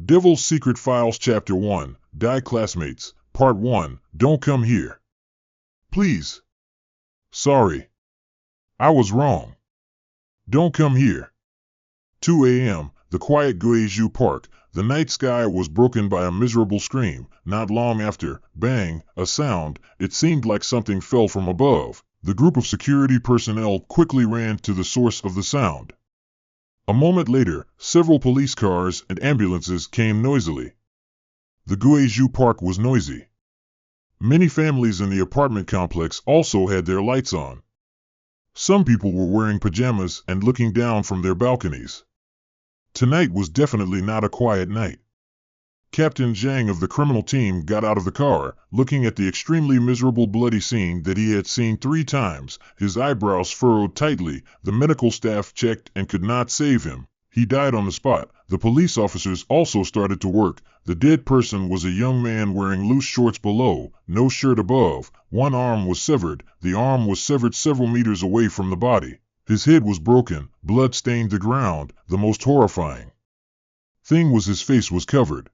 Devil's Secret Files Chapter 1, Die Classmates, Part 1, Don't Come Here. Please. Sorry. I was wrong. Don't come here. 2 a.m., the quiet Guizhou Park. The night sky was broken by a miserable scream. Not long after, bang, a sound, it seemed like something fell from above. The group of security personnel quickly ran to the source of the sound. A moment later, several police cars and ambulances came noisily. The Guizhou Park was noisy. Many families in the apartment complex also had their lights on. Some people were wearing pajamas and looking down from their balconies. Tonight was definitely not a quiet night. Captain Zhang of the criminal team got out of the car, looking at the extremely miserable bloody scene that he had seen 3 times, his eyebrows furrowed tightly. The medical staff checked and could not save him. He died on the spot. The police officers also started to work. The dead person was a young man wearing loose shorts below, no shirt above. One arm was severed. The arm was severed several meters away from the body. His head was broken, blood stained the ground. The most horrifying thing was his face was covered.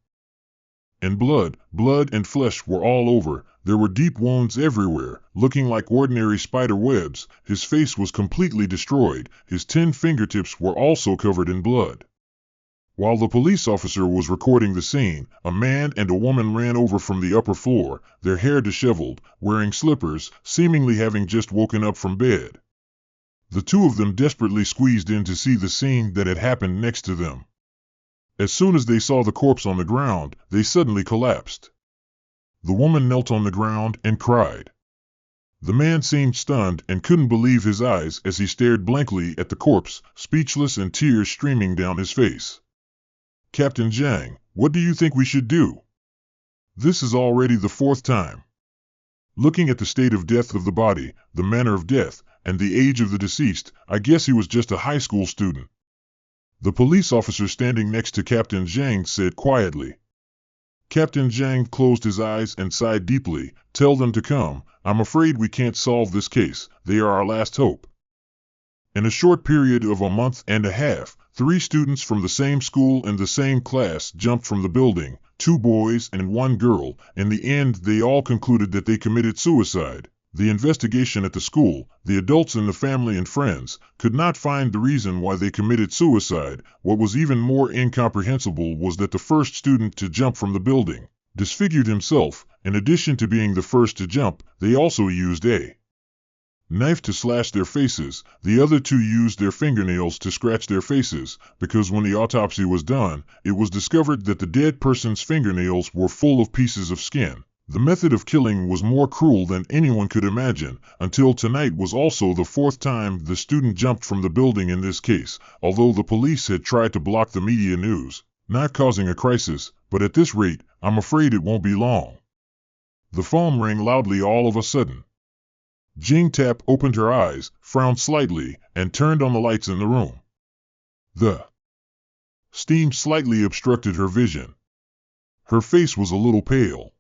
And blood and flesh were all over. There were deep wounds everywhere, looking like ordinary spider webs. His face was completely destroyed. His 10 fingertips were also covered in blood. While the police officer was recording the scene, a man and a woman ran over from the upper floor, their hair disheveled, wearing slippers, seemingly having just woken up from bed. The two of them desperately squeezed in to see the scene that had happened next to them. As soon as they saw the corpse on the ground, they suddenly collapsed. The woman knelt on the ground and cried. The man seemed stunned and couldn't believe his eyes as he stared blankly at the corpse, speechless and tears streaming down his face. Captain Zhang, what do you think we should do? This is already the 4th time. Looking at the state of death of the body, the manner of death, and the age of the deceased, I guess he was just a high school student. The police officer standing next to Captain Zhang said quietly. Captain Zhang closed his eyes and sighed deeply. Tell them to come. I'm afraid we can't solve this case. They are our last hope. In a short period of a month and a half, 3 students from the same school and the same class jumped from the building, 2 boys and 1 girl. In the end, they all concluded that they committed suicide. The investigation at the school, the adults and the family and friends, could not find the reason why they committed suicide. What was even more incomprehensible was that the first student to jump from the building disfigured himself. In addition to being the first to jump, they also used a knife to slash their faces. The other 2 used their fingernails to scratch their faces, because when the autopsy was done, it was discovered that the dead person's fingernails were full of pieces of skin. The method of killing was more cruel than anyone could imagine. Until tonight was also the 4th time the student jumped from the building in this case, although the police had tried to block the media news, not causing a crisis, but at this rate, I'm afraid it won't be long. The phone rang loudly all of a sudden. Jing Tap opened her eyes, frowned slightly, and turned on the lights in the room. The steam slightly obstructed her vision. Her face was a little pale.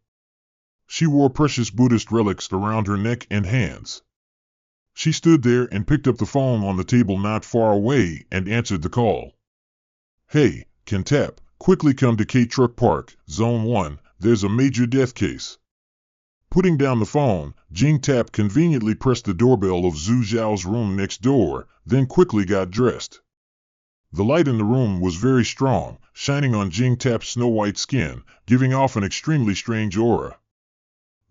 She wore precious Buddhist relics around her neck and hands. She stood there and picked up the phone on the table not far away and answered the call. Hey, Ken Tap, quickly come to K-Truck Park, Zone 1, there's a major death case. Putting down the phone, Jing Tap conveniently pressed the doorbell of Zhu Zhao's room next door, then quickly got dressed. The light in the room was very strong, shining on Jing Tap's snow-white skin, giving off an extremely strange aura.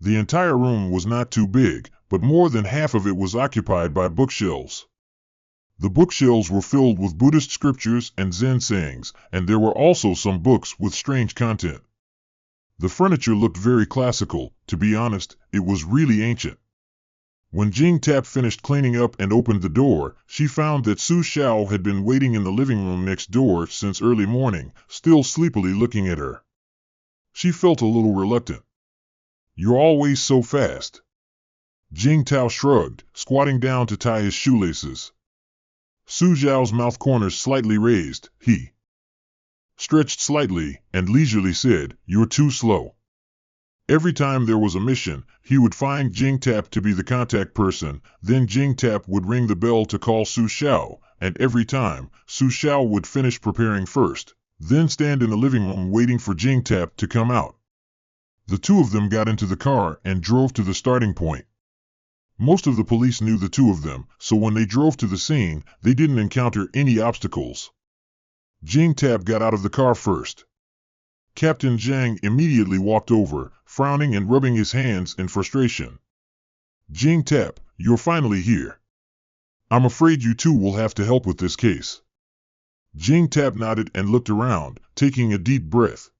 The entire room was not too big, but more than half of it was occupied by bookshelves. The bookshelves were filled with Buddhist scriptures and Zen sayings, and there were also some books with strange content. The furniture looked very classical. To be honest, it was really ancient. When Jing Tap finished cleaning up and opened the door, she found that Su Xiao had been waiting in the living room next door since early morning, still sleepily looking at her. She felt a little reluctant. You're always so fast. Jing Tao shrugged, squatting down to tie his shoelaces. Su Zhao's mouth corners slightly raised. He stretched slightly and leisurely said, You're too slow. Every time there was a mission, he would find Jing Tap to be the contact person, then Jing Tap would ring the bell to call Su Xiao, and every time, Su Xiao would finish preparing first. then stand in the living room waiting for Jing Tap to come out. The two of them got into the car and drove to the starting point. Most of the police knew the two of them, so when they drove to the scene, they didn't encounter any obstacles. Jing Tap got out of the car first. Captain Zhang immediately walked over, frowning and rubbing his hands in frustration. Jing Tap, you're finally here. I'm afraid you two will have to help with this case. Jing Tap nodded and looked around, taking a deep breath.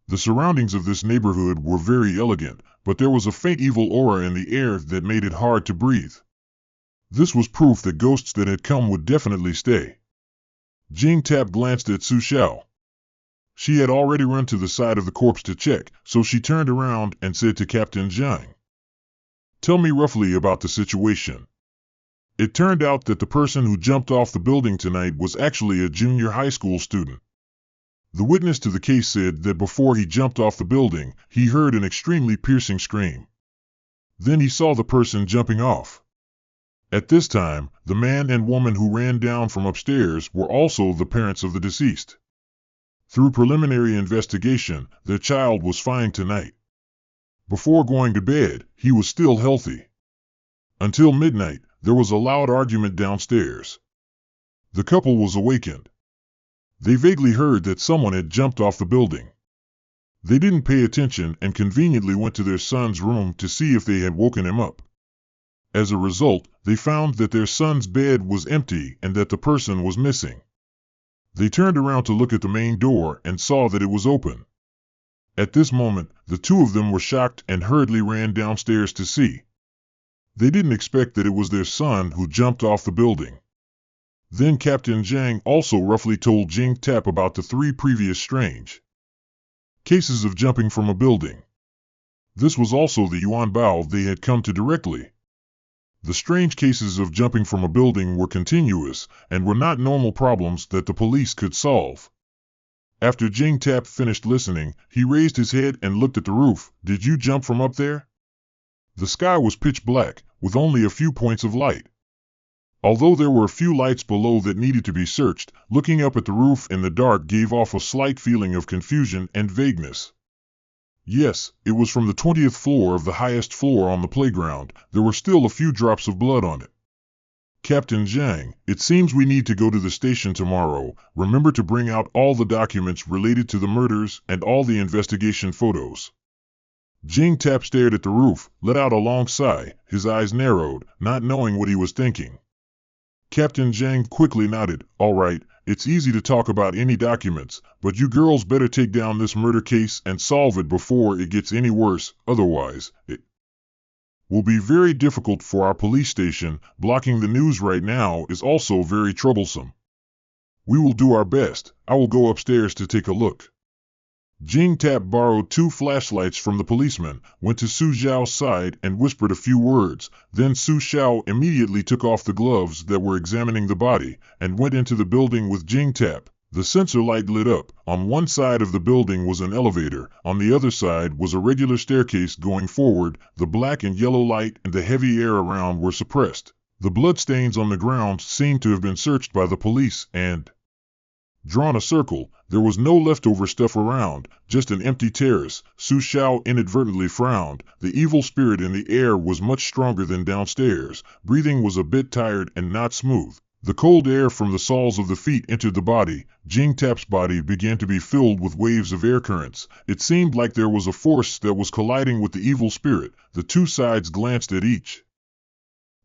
The surroundings of this neighborhood were very elegant, but there was a faint evil aura in the air that made it hard to breathe. This was proof that ghosts that had come would definitely stay. Jing Tap glanced at Su Xiao. She had already run to the side of the corpse to check, so she turned around and said to Captain Zhang, "Tell me roughly about the situation." It turned out that the person who jumped off the building tonight was actually a junior high school student. The witness to the case said that before he jumped off the building, he heard an extremely piercing scream. Then he saw the person jumping off. At this time, the man and woman who ran down from upstairs were also the parents of the deceased. Through preliminary investigation, their child was fine tonight. Before going to bed, he was still healthy. Until midnight, there was a loud argument downstairs. The couple was awakened. They vaguely heard that someone had jumped off the building. They didn't pay attention and conveniently went to their son's room to see if they had woken him up. As a result, they found that their son's bed was empty and that the person was missing. They turned around to look at the main door and saw that it was open. At this moment, the two of them were shocked and hurriedly ran downstairs to see. They didn't expect that it was their son who jumped off the building. Then Captain Zhang also roughly told Jing Tap about the 3 previous strange cases of jumping from a building. This was also the Yuan Bao they had come to directly. The strange cases of jumping from a building were continuous and were not normal problems that the police could solve. After Jing Tap finished listening, he raised his head and looked at the roof. "Did you jump from up there?" The sky was pitch black, with only a few points of light. Although there were a few lights below that needed to be searched, looking up at the roof in the dark gave off a slight feeling of confusion and vagueness. Yes, it was from the 20th floor of the highest floor on the playground. There were still a few drops of blood on it. "Captain Zhang, it seems we need to go to the station tomorrow. Remember to bring out all the documents related to the murders and all the investigation photos." Jing Tap stared at the roof, let out a long sigh, his eyes narrowed, not knowing what he was thinking. Captain Zhang quickly nodded. "All right, it's easy to talk about any documents, but you girls better take down this murder case and solve it before it gets any worse, otherwise it will be very difficult for our police station. Blocking the news right now is also very troublesome. We will do our best. I will go upstairs to take a look." Jing Tap borrowed 2 flashlights from the policeman, went to Su Xiao's side and whispered a few words. Then Su Xiao immediately took off the gloves that were examining the body and went into the building with Jing Tap. The sensor light lit up. On one side of the building was an elevator. On the other side was a regular staircase going forward. The black and yellow light and the heavy air around were suppressed. The bloodstains on the ground seemed to have been searched by the police and drawn a circle. There was no leftover stuff around, just an empty terrace. Su Xiao inadvertently frowned. The evil spirit in the air was much stronger than downstairs. Breathing was a bit tired and not smooth. The cold air from the soles of the feet entered the body. Jing Tap's body began to be filled with waves of air currents. It seemed like there was a force that was colliding with the evil spirit. The two sides glanced at each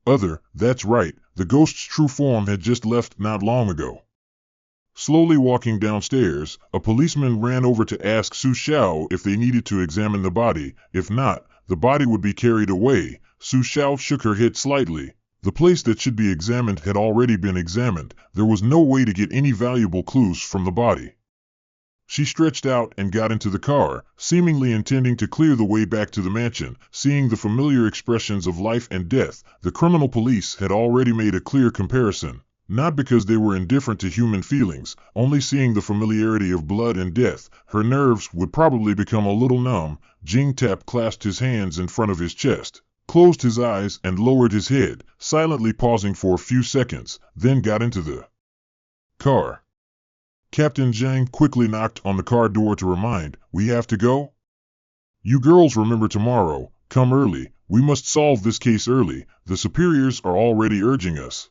other. That's right, the ghost's true form had just left not long ago. Slowly walking downstairs, a policeman ran over to ask Su Xiao if they needed to examine the body. If not, the body would be carried away. Su Xiao shook her head slightly. The place that should be examined had already been examined. There was no way to get any valuable clues from the body. She stretched out and got into the car, seemingly intending to clear the way back to the mansion. Seeing the familiar expressions of life and death, the criminal police had already made a clear comparison. Not because they were indifferent to human feelings, only seeing the familiarity of blood and death, her nerves would probably become a little numb. Jing Tap clasped his hands in front of his chest, closed his eyes and lowered his head, silently pausing for a few seconds, then got into the car. Captain Zhang quickly knocked on the car door to remind, "We have to go? You girls remember tomorrow, come early, we must solve this case early, the superiors are already urging us."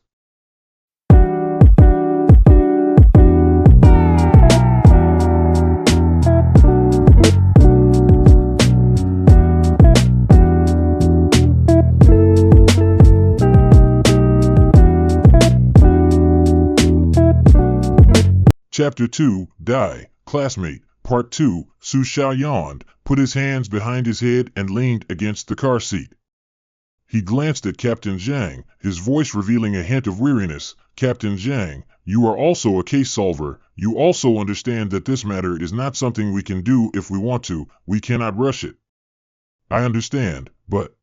Chapter 2, Die, Classmate, Part 2, Su Xiao yawned, put his hands behind his head and leaned against the car seat. He glanced at Captain Zhang, his voice revealing a hint of weariness. "Captain Zhang, you are also a case solver. You also understand that this matter is not something we can do if we want to. We cannot rush it." "I understand, but..."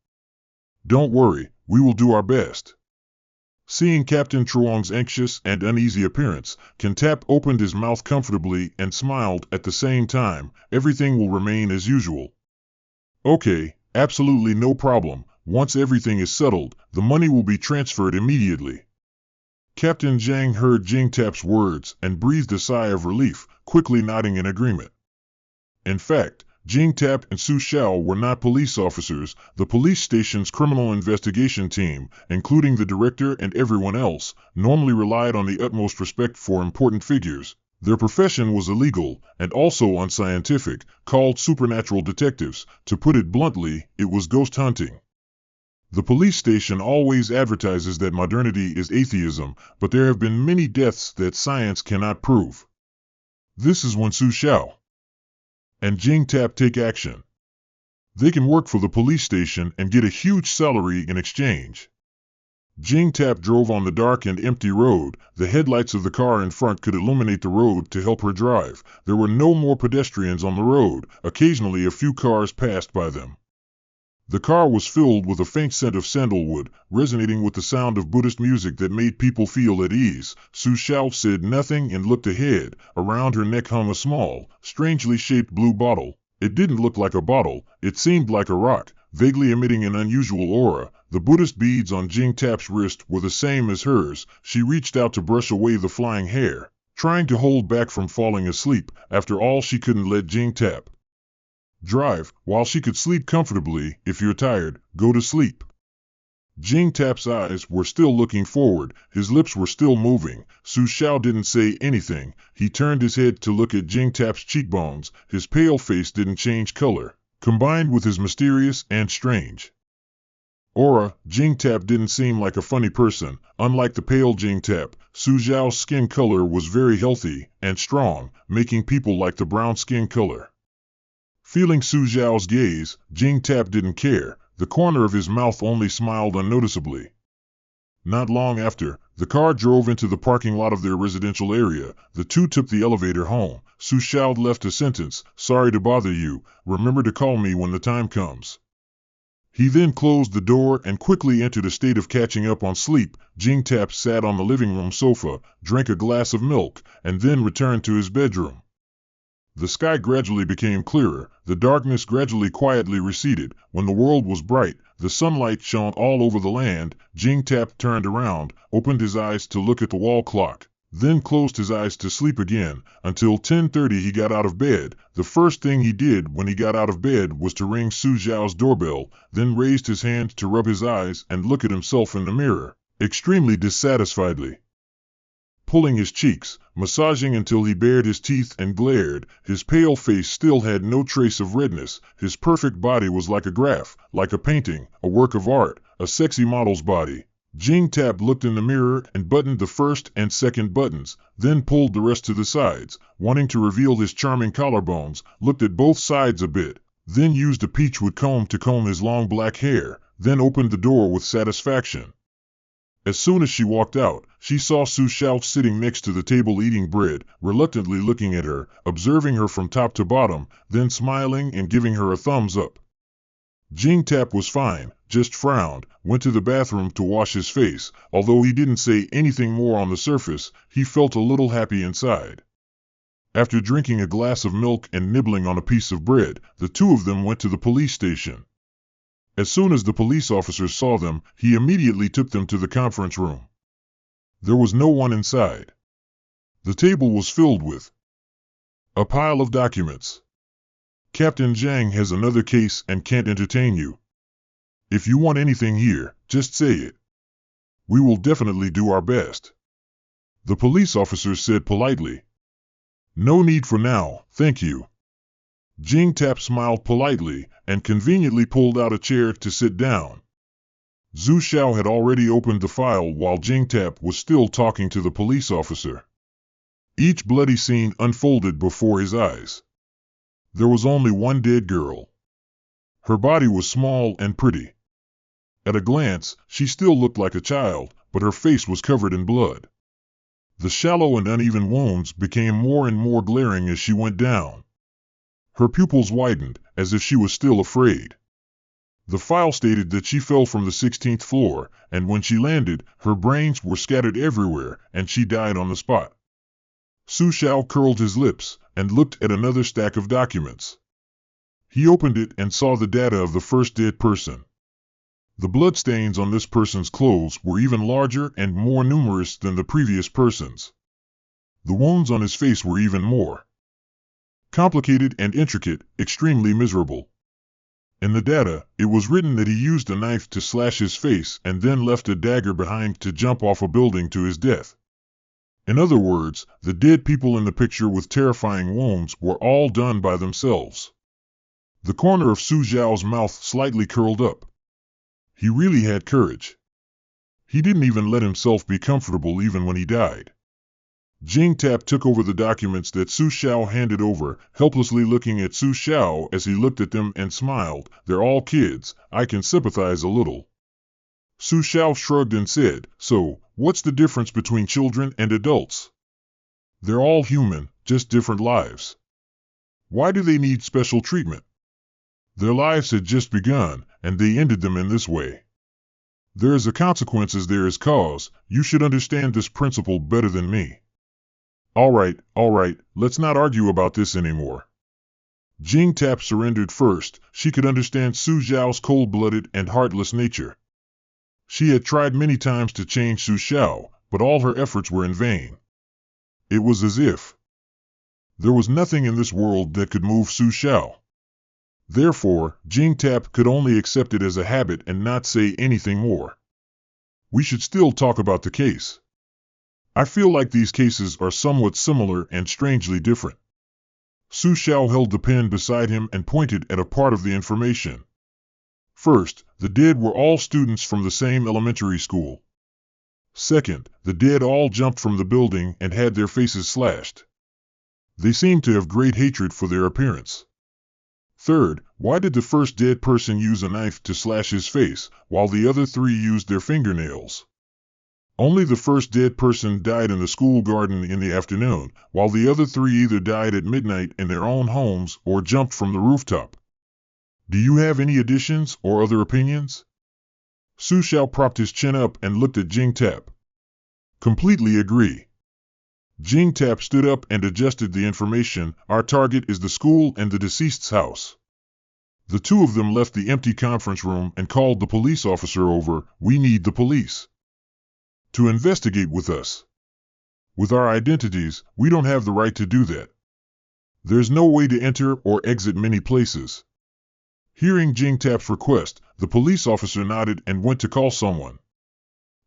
"Don't worry, we will do our best." Seeing Captain Truong's anxious and uneasy appearance, Kantap opened his mouth comfortably and smiled at the same time. "Everything will remain as usual." "Okay, absolutely no problem. Once everything is settled, the money will be transferred immediately." Captain Zhang heard Jingtap's words and breathed a sigh of relief, quickly nodding in agreement. In fact, Jingtap and Su Xiao were not police officers. The police station's criminal investigation team, including the director and everyone else, normally relied on the utmost respect for important figures. Their profession was illegal and also unscientific, called supernatural detectives. To put it bluntly, it was ghost hunting. The police station always advertises that modernity is atheism, but there have been many deaths that science cannot prove. This is when Su Xiao and Jingtap take action. They can work for the police station and get a huge salary in exchange. Jingtap drove on the dark and empty road. The headlights of the car in front could illuminate the road to help her drive. There were no more pedestrians on the road. Occasionally a few cars passed by them. The car was filled with a faint scent of sandalwood, resonating with the sound of Buddhist music that made people feel at ease. Su Xiao said nothing and looked ahead. Around her neck hung a small, strangely shaped blue bottle. It didn't look like a bottle, it seemed like a rock, vaguely emitting an unusual aura. The Buddhist beads on Jingtap's wrist were the same as hers. She reached out to brush away the flying hair, trying to hold back from falling asleep. After all, she couldn't let Jingtap drive, while she could sleep comfortably. "If you're tired, go to sleep." Jingtap's eyes were still looking forward, his lips were still moving. Su Xiao didn't say anything. He turned his head to look at Jingtap's cheekbones. His pale face didn't change color, combined with his mysterious and strange aura. Jingtap didn't seem like a funny person. Unlike the pale Jingtap, Su Xiao's skin color was very healthy and strong, making people like the brown skin color. Feeling Su Xiao's gaze, Jingtap didn't care. The corner of his mouth only smiled unnoticeably. Not long after, the car drove into the parking lot of their residential area. The two took the elevator home. Su Xiao left a sentence, "Sorry to bother you, remember to call me when the time comes." He then closed the door and quickly entered a state of catching up on sleep. Jingtap sat on the living room sofa, drank a glass of milk, and then returned to his bedroom. The sky gradually became clearer, the darkness gradually quietly receded. When the world was bright, the sunlight shone all over the land. Jingtap turned around, opened his eyes to look at the wall clock, then closed his eyes to sleep again. Until 10:30 he got out of bed. The first thing he did when he got out of bed was to ring Su Xiao's doorbell, then raised his hand to rub his eyes and look at himself in the mirror, extremely dissatisfiedly. Pulling his cheeks, massaging until he bared his teeth and glared. His pale face still had no trace of redness. His perfect body was like a graph, like a painting, a work of art, a sexy model's body. Jingtap looked in the mirror and buttoned the first and second buttons, then pulled the rest to the sides, wanting to reveal his charming collarbones, looked at both sides a bit, then used a peachwood comb to comb his long black hair, then opened the door with satisfaction. As soon as she walked out, she saw Su Xiao sitting next to the table eating bread, reluctantly looking at her, observing her from top to bottom, then smiling and giving her a thumbs up. Jingtap was fine, just frowned, went to the bathroom to wash his face. Although he didn't say anything more on the surface, he felt a little happy inside. After drinking a glass of milk and nibbling on a piece of bread, the two of them went to the police station. As soon as the police officers saw them, he immediately took them to the conference room. There was no one inside. The table was filled with a pile of documents. Captain Zhang has another case and can't entertain you. If you want anything here, just say it. We will definitely do our best. The police officer said politely. No need for now, thank you. Jing Tap smiled politely and conveniently pulled out a chair to sit down. Zhu Xiao had already opened the file while Jing Tap was still talking to the police officer. Each bloody scene unfolded before his eyes. There was only one dead girl. Her body was small and pretty. At a glance, she still looked like a child, but her face was covered in blood. The shallow and uneven wounds became more and more glaring as she went down. Her pupils widened, as if she was still afraid. The file stated that she fell from the 16th floor, and when she landed, her brains were scattered everywhere, and she died on the spot. Su Xiao curled his lips and looked at another stack of documents. He opened it and saw the data of the first dead person. The bloodstains on this person's clothes were even larger and more numerous than the previous person's. The wounds on his face were even more complicated and intricate, extremely miserable. In the data, it was written that he used a knife to slash his face and then left a dagger behind to jump off a building to his death. In other words, the dead people in the picture with terrifying wounds were all done by themselves. The corner of Su Xiao's mouth slightly curled up. He really had courage. He didn't even let himself be comfortable even when he died. Jing Tap took over the documents that Su Xiao handed over, helplessly looking at Su Xiao as he looked at them and smiled. They're all kids, I can sympathize a little. Su Xiao shrugged and said, so, what's the difference between children and adults? They're all human, just different lives. Why do they need special treatment? Their lives had just begun, and they ended them in this way. There is a consequence as there is cause. You should understand this principle better than me. All right, let's not argue about this anymore. Jing Tap surrendered first. She could understand Su Xiao's cold-blooded and heartless nature. She had tried many times to change Su Xiao, but all her efforts were in vain. It was as if there was nothing in this world that could move Su Xiao. Therefore, Jing Tap could only accept it as a habit and not say anything more. We should still talk about the case. I feel like these cases are somewhat similar and strangely different. Su Xiao held the pen beside him and pointed at a part of the information. First, the dead were all students from the same elementary school. Second, the dead all jumped from the building and had their faces slashed. They seemed to have great hatred for their appearance. Third, why did the first dead person use a knife to slash his face, while the other three used their fingernails? Only the first dead person died in the school garden in the afternoon, while the other three either died at midnight in their own homes or jumped from the rooftop. Do you have any additions or other opinions? Su Xiao propped his chin up and looked at Jing Tap. Completely agree. Jing Tap stood up and adjusted the information. Our target is the school and the deceased's house. The two of them left the empty conference room and called the police officer over. We need the police to investigate with us. With our identities, we don't have the right to do that. There's no way to enter or exit many places. Hearing Jing Tap's request, the police officer nodded and went to call someone.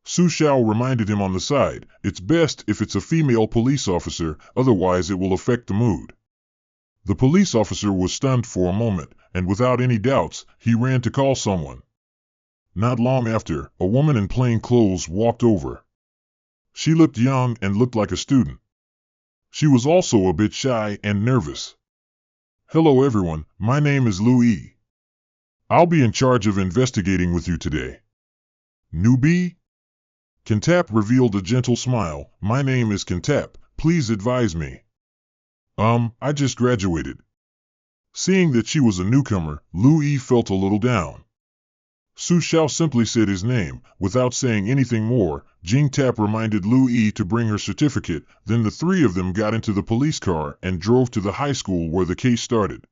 Su Xiao reminded him on the side, it's best if it's a female police officer, otherwise it will affect the mood. The police officer was stunned for a moment, and without any doubts, he ran to call someone. Not long after, a woman in plain clothes walked over. She looked young and looked like a student. She was also a bit shy and nervous. Hello everyone, my name is Louis. I'll be in charge of investigating with you today. Newbie? Kintap revealed a gentle smile. My name is Kintap, please advise me. I just graduated. Seeing that she was a newcomer, Louis felt a little down. Su Xiao simply said his name. Without saying anything more, Jing Tap reminded Louis to bring her certificate. Then the three of them got into the police car and drove to the high school where the case started.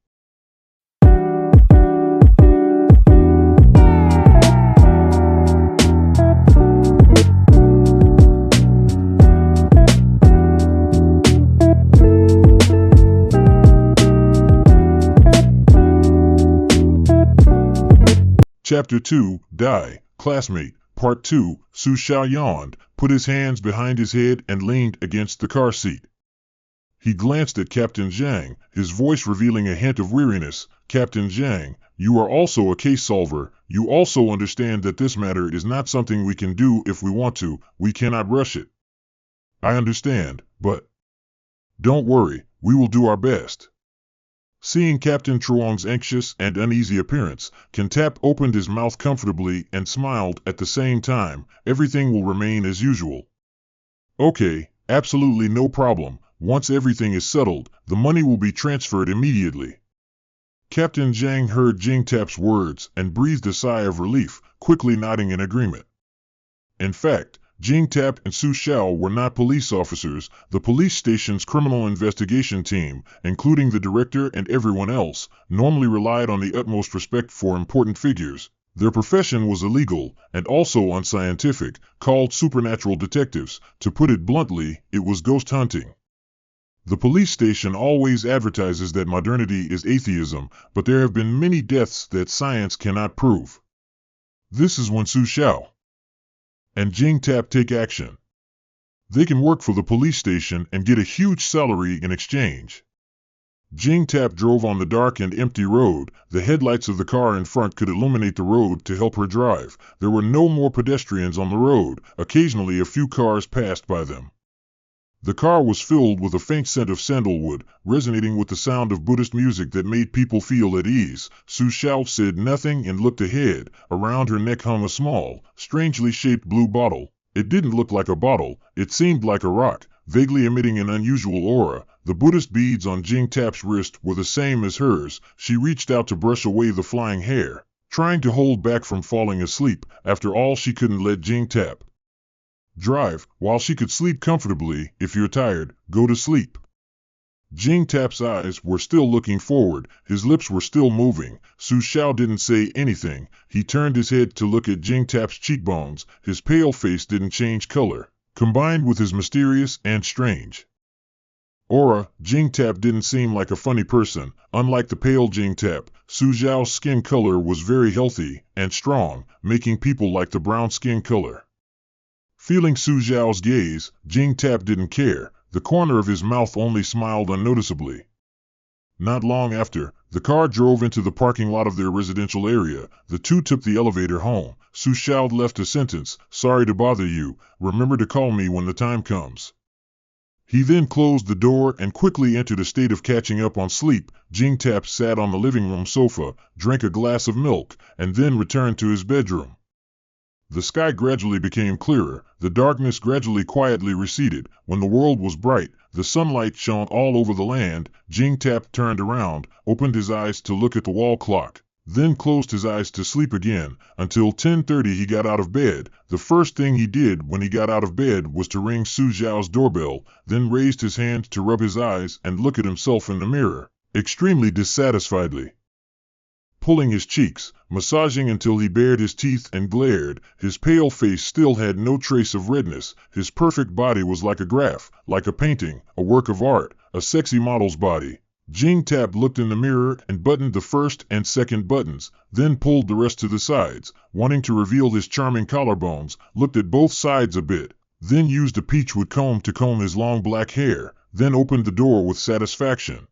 Chapter 2, Die, Classmate, Part 2. Su Xiao yawned, put his hands behind his head and leaned against the car seat. He glanced at Captain Zhang, his voice revealing a hint of weariness. Captain Zhang, you are also a case solver. You also understand that this matter is not something we can do if we want to. We cannot rush it. I understand, but don't worry, we will do our best. Seeing Captain Truong's anxious and uneasy appearance, Kantap opened his mouth comfortably and smiled at the same time. Everything will remain as usual. Okay, absolutely no problem. Once everything is settled, the money will be transferred immediately. Captain Zhang heard Jingtap's words and breathed a sigh of relief, quickly nodding in agreement. In fact, Jingtap and Su Xiao were not police officers. The police station's criminal investigation team, including the director and everyone else, normally relied on the utmost respect for important figures. Their profession was illegal and also unscientific, called supernatural detectives. To put it bluntly, it was ghost hunting. The police station always advertises that modernity is atheism, but there have been many deaths that science cannot prove. This is when Su Xiao and Jingtap take action. They can work for the police station and get a huge salary in exchange. Jingtap drove on the dark and empty road. The headlights of the car in front could illuminate the road to help her drive. There were no more pedestrians on the road. Occasionally a few cars passed by them. The car was filled with a faint scent of sandalwood, resonating with the sound of Buddhist music that made people feel at ease. Su Xiao said nothing and looked ahead. Around her neck hung a small, strangely shaped blue bottle. It didn't look like a bottle. It seemed like a rock, vaguely emitting an unusual aura. The Buddhist beads on Jingtap's wrist were the same as hers. She reached out to brush away the flying hair, trying to hold back from falling asleep. After all, she couldn't let Jingtap drive, while she could sleep comfortably. If you're tired, go to sleep. Jingtap's eyes were still looking forward. His lips were still moving. Su Xiao didn't say anything. He turned his head to look at Jingtap's cheekbones. His pale face didn't change color. Combined with his mysterious and strange aura, Jingtap didn't seem like a funny person. Unlike the pale Jingtap, Su Xiao's skin color was very healthy and strong, making people like the brown skin color. Feeling Su Xiao's gaze, Jingtap didn't care. The corner of his mouth only smiled unnoticeably. Not long after, the car drove into the parking lot of their residential area. The two took the elevator home. Su Xiao left a sentence, "Sorry to bother you. Remember to call me when the time comes." He then closed the door and quickly entered a state of catching up on sleep. Jingtap sat on the living room sofa, drank a glass of milk, and then returned to his bedroom. The sky gradually became clearer. The darkness gradually quietly receded. When the world was bright, the sunlight shone all over the land. Jingtap turned around, opened his eyes to look at the wall clock, then closed his eyes to sleep again. Until 10:30 he got out of bed. The first thing he did when he got out of bed was to ring Su Xiao's doorbell, then raised his hand to rub his eyes and look at himself in the mirror, extremely dissatisfiedly. Pulling his cheeks, massaging until he bared his teeth and glared. His pale face still had no trace of redness. His perfect body was like a graph, like a painting, a work of art, a sexy model's body. Jingtap looked in the mirror and buttoned the first and second buttons, then pulled the rest to the sides, wanting to reveal his charming collarbones, looked at both sides a bit, then used a peachwood comb to comb his long black hair, then opened the door with satisfaction.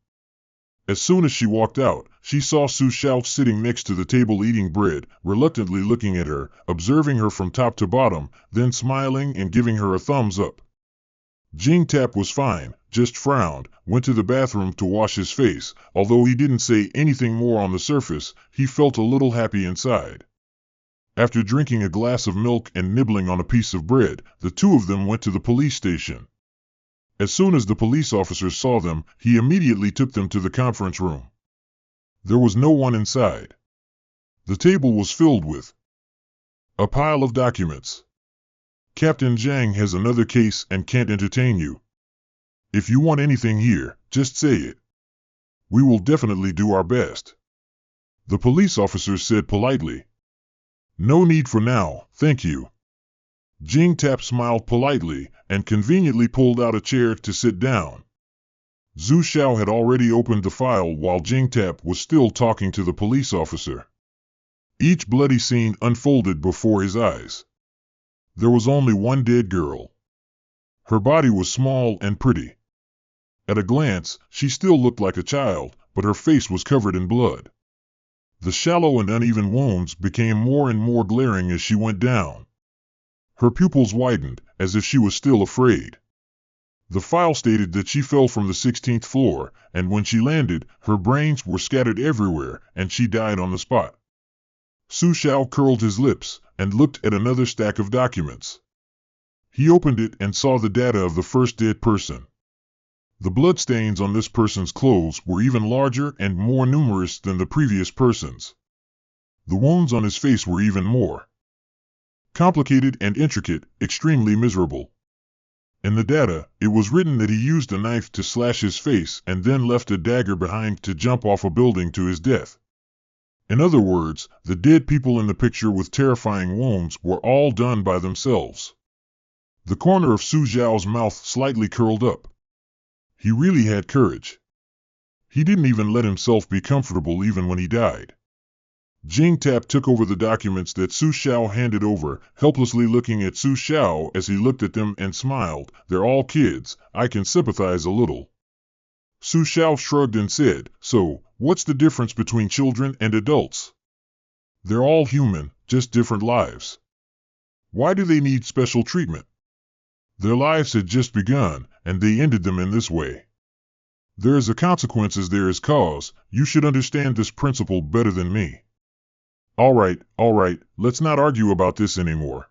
As soon as she walked out, she saw Su Xiao sitting next to the table eating bread, reluctantly looking at her, observing her from top to bottom, then smiling and giving her a thumbs up. Jingtap was fine, just frowned, went to the bathroom to wash his face. Although he didn't say anything more on the surface, he felt a little happy inside. After drinking a glass of milk and nibbling on a piece of bread, the two of them went to the police station. As soon as the police officers saw them, he immediately took them to the conference room. There was no one inside. The table was filled with a pile of documents. "Captain Zhang has another case and can't entertain you. If you want anything here, just say it. We will definitely do our best," the police officers said politely. "No need for now, thank you." Jingtap smiled politely and conveniently pulled out a chair to sit down. Su Xiao had already opened the file while Jingtap was still talking to the police officer. Each bloody scene unfolded before his eyes. There was only one dead girl. Her body was small and pretty. At a glance, she still looked like a child, but her face was covered in blood. The shallow and uneven wounds became more and more glaring as she went down. Her pupils widened, as if she was still afraid. The file stated that she fell from the 16th floor, and when she landed, her brains were scattered everywhere, and she died on the spot. Su Xiao curled his lips and looked at another stack of documents. He opened it and saw the data of the first dead person. The bloodstains on this person's clothes were even larger and more numerous than the previous person's. The wounds on his face were even more complicated and intricate, extremely miserable. In the data, it was written that he used a knife to slash his face and then left a dagger behind to jump off a building to his death. In other words, the dead people in the picture with terrifying wounds were all done by themselves. The corner of Su Xiao's mouth slightly curled up. He really had courage. He didn't even let himself be comfortable even when he died. Jing Tap took over the documents that Su Xiao handed over, helplessly looking at Su Xiao as he looked at them and smiled. "They're all kids, I can sympathize a little." Su Xiao shrugged and said, "So, what's the difference between children and adults? They're all human, just different lives. Why do they need special treatment? Their lives had just begun, and they ended them in this way. There is a consequence as there is cause. You should understand this principle better than me." All right, let's not argue about this anymore.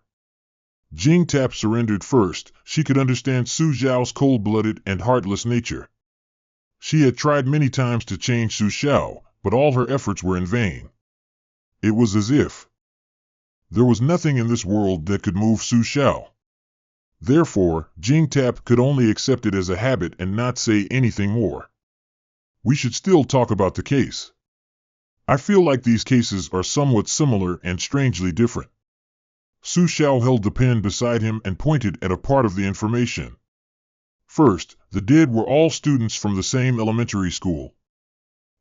Jing Tap surrendered first. She could understand Su Xiao's cold-blooded and heartless nature. She had tried many times to change Su Xiao, but all her efforts were in vain. It was as if there was nothing in this world that could move Su Xiao. Therefore, Jing Tap could only accept it as a habit and not say anything more. "We should still talk about the case. I feel like these cases are somewhat similar and strangely different." Su Xiao held the pen beside him and pointed at a part of the information. First, the dead were all students from the same elementary school.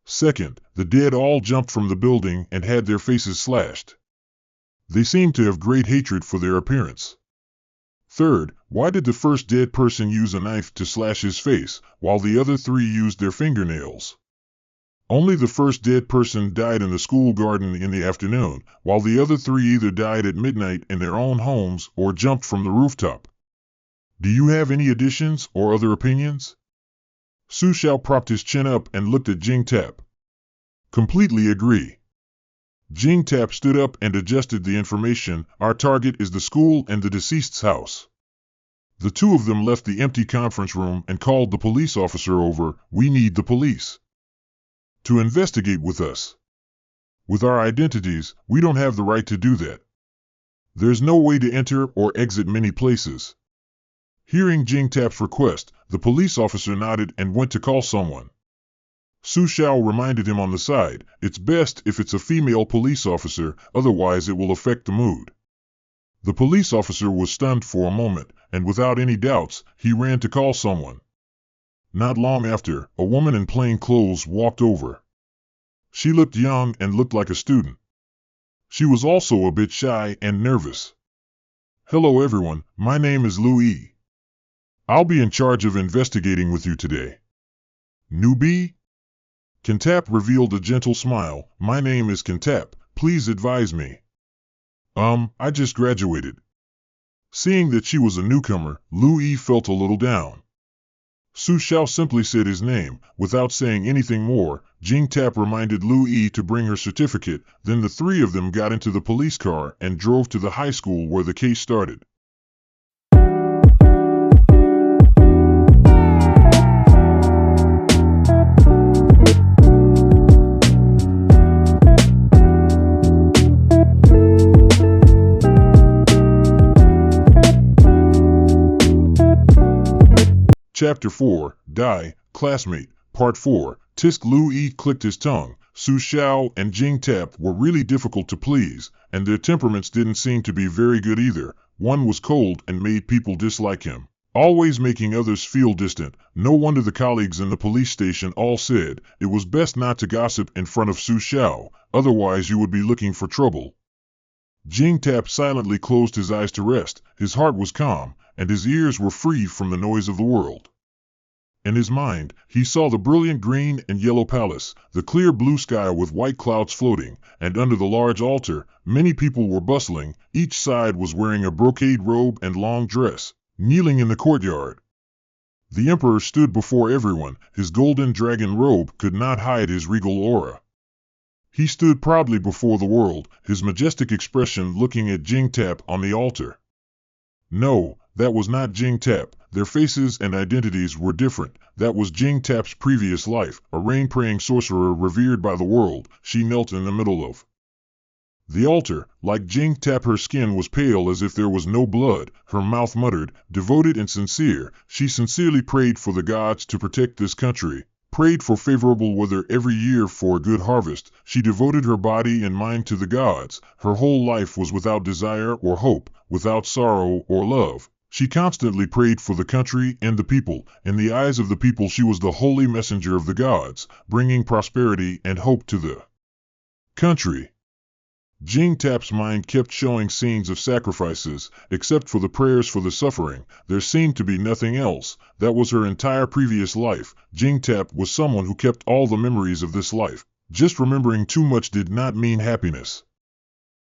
Second, the dead all jumped from the building and had their faces slashed. They seemed to have great hatred for their appearance. Third, why did the first dead person use a knife to slash his face, while the other three used their fingernails? Only the first dead person died in the school garden in the afternoon, while the other three either died at midnight in their own homes or jumped from the rooftop. Do you have any additions or other opinions? Su Xiao propped his chin up and looked at Jing Tap. Completely agree. Jing Tap stood up and adjusted the information. Our target is the school and the deceased's house. The two of them left the empty conference room and called the police officer over. We need the police to investigate with us. With our identities, we don't have the right to do that. There's no way to enter or exit many places. Hearing Jing Tap's request, the police officer nodded and went to call someone. Su Xiao reminded him on the side, "It's best if it's a female police officer, otherwise it will affect the mood." The police officer was stunned for a moment, and without any doubts, he ran to call someone. Not long after, a woman in plain clothes walked over. She looked young and looked like a student. She was also a bit shy and nervous. "Hello everyone, my name is Louis. I'll be in charge of investigating with you today." "Newbie?" Kintap revealed a gentle smile. "My name is Kintap, please advise me." I just graduated." Seeing that she was a newcomer, Louis felt a little down. Su Xiao simply said his name. Without saying anything more, Jing Tap reminded Louis to bring her certificate. Then the three of them got into the police car and drove to the high school where the case started. Chapter 4, Die, Classmate, Part 4, Tisk Louis clicked his tongue. Su Xiao and Jing Tap were really difficult to please, and their temperaments didn't seem to be very good either. One was cold and made people dislike him. always making others feel distant. No wonder the colleagues in the police station all said it was best not to gossip in front of Su Xiao, otherwise you would be looking for trouble. Jing Tap silently closed his eyes to rest. His heart was calm, and his ears were free from the noise of the world. In his mind, he saw the brilliant green and yellow palace, the clear blue sky with white clouds floating, and under the large altar, many people were bustling. Each side was wearing a brocade robe and long dress, kneeling in the courtyard. The emperor stood before everyone. His golden dragon robe could not hide his regal aura. He stood proudly before the world, his majestic expression looking at Jing Tap on the altar. No, that was not Jing Tap. Their faces and identities were different. That was Jing Tap's previous life, a rain-praying sorcerer revered by the world. She knelt in the middle of the altar. Like Jing Tap, her skin was pale as if there was no blood. Her mouth muttered, devoted and sincere. She sincerely prayed for the gods to protect this country, prayed for favorable weather every year for a good harvest. She devoted her body and mind to the gods. Her whole life was without desire or hope, without sorrow or love. She constantly prayed for the country and the people. In the eyes of the people, she was the holy messenger of the gods, bringing prosperity and hope to the country. Jing Tap's mind kept showing scenes of sacrifices. Except for the prayers for the suffering, there seemed to be nothing else. That was her entire previous life. Jing Tap was someone who kept all the memories of this life. Just remembering too much did not mean happiness.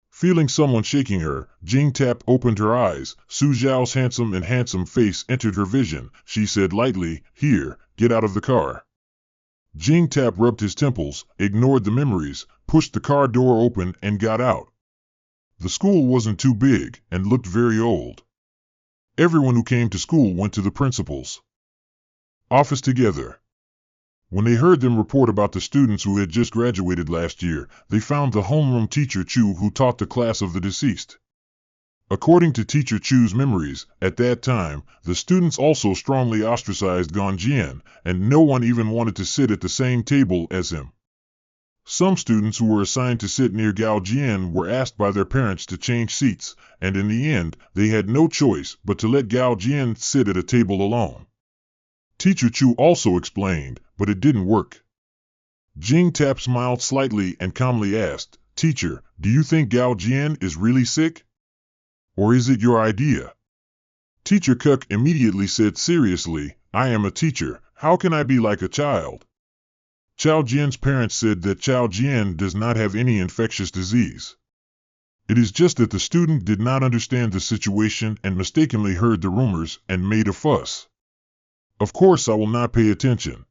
Feeling someone shaking her, Jing Tap opened her eyes. Su Xiao's handsome face entered her vision. She said lightly, "Here, get out of the car." Jing Tap rubbed his temples, ignored the memories, pushed the car door open and got out. The school wasn't too big and looked very old. Everyone who came to school went to the principal's office together. When they heard them report about the students who had just graduated last year, they found the homeroom teacher Chu who taught the class of the deceased. According to Teacher Chu's memories, at that time, the students also strongly ostracized Gong Jian, and no one even wanted to sit at the same table as him. Some students who were assigned to sit near Gao Jian were asked by their parents to change seats, and in the end, they had no choice but to let Gao Jian sit at a table alone. Teacher Chu also explained, but it didn't work. Jing Tap smiled slightly and calmly asked, "Teacher, do you think Gao Jian is really sick? Or is it your idea?" Teacher Kuk immediately said seriously, "I am a teacher. How can I be like a child?" Chao Jian's parents said that Chao Jian does not have any infectious disease. It is just that the student did not understand the situation and mistakenly heard the rumors and made a fuss. Of course I will not pay attention.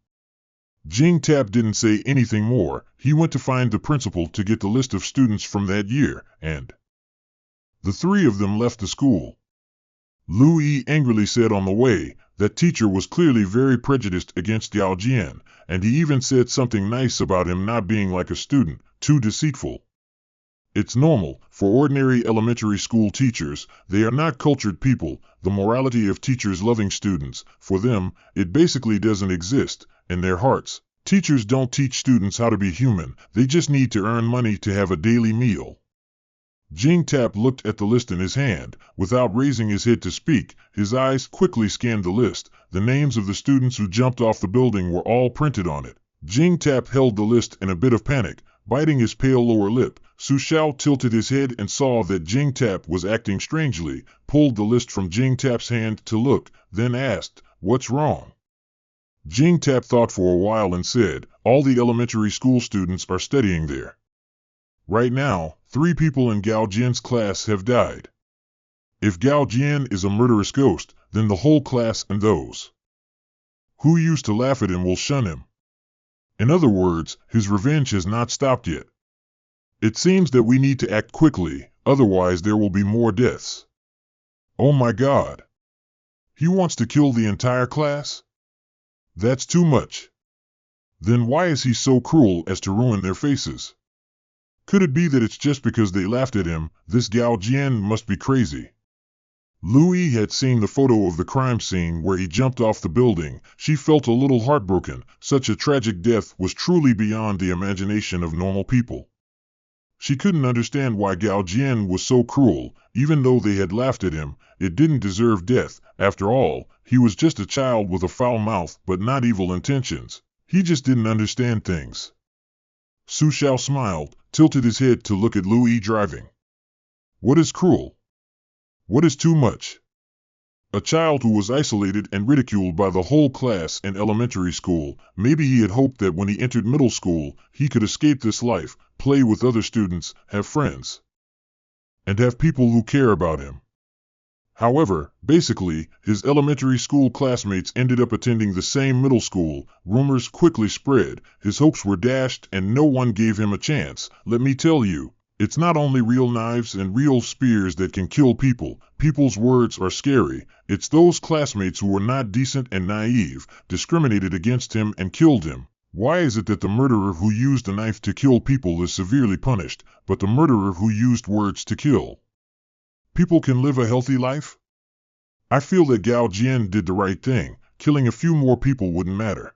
Jing Tap didn't say anything more. He went to find the principal to get the list of students from that year, and the three of them left the school. Lu Yi angrily said on the way, that teacher was clearly very prejudiced against Gao Jian, and he even said something nice about him not being like a student, too deceitful. It's normal, for ordinary elementary school teachers, they are not cultured people. The morality of teachers loving students, for them, it basically doesn't exist. In their hearts, teachers don't teach students how to be human, they just need to earn money to have a daily meal. Jing Tap looked at the list in his hand. Without raising his head to speak, his eyes quickly scanned the list. The names of the students who jumped off the building were all printed on it. Jing Tap held the list in a bit of panic, biting his pale lower lip. Su Xiao tilted his head and saw that Jing Tap was acting strangely, pulled the list from Jing Tap's hand to look, then asked, "What's wrong?" Jing Tap thought for a while and said, "All the elementary school students are studying there. Right now, 3 people in Gao Jian's class have died. If Gao Jian is a murderous ghost, then the whole class and those who used to laugh at him will shun him. In other words, his revenge has not stopped yet. It seems that we need to act quickly, otherwise there will be more deaths." Oh my God! He wants to kill the entire class? That's too much. Then why is he so cruel as to ruin their faces? Could it be that it's just because they laughed at him? This Gao Jian must be crazy. Lu Yi had seen the photo of the crime scene where he jumped off the building. She felt a little heartbroken. Such a tragic death was truly beyond the imagination of normal people. She couldn't understand why Gao Jian was so cruel, even though they had laughed at him. It didn't deserve death. After all, he was just a child with a foul mouth but not evil intentions. He just didn't understand things. Su Xiao smiled, tilted his head to look at Lu Yi driving. What is cruel? What is too much? A child who was isolated and ridiculed by the whole class in elementary school. Maybe he had hoped that when he entered middle school, he could escape this life, play with other students, have friends, and have people who care about him. However, basically, his elementary school classmates ended up attending the same middle school. Rumors quickly spread, his hopes were dashed, and no one gave him a chance. Let me tell you, it's not only real knives and real spears that can kill people. People's words are scary. It's those classmates who were not decent and naive, discriminated against him and killed him. Why is it that the murderer who used a knife to kill people is severely punished, but the murderer who used words to kill people can live a healthy life? I feel that Gao Jian did the right thing. Killing a few more people wouldn't matter.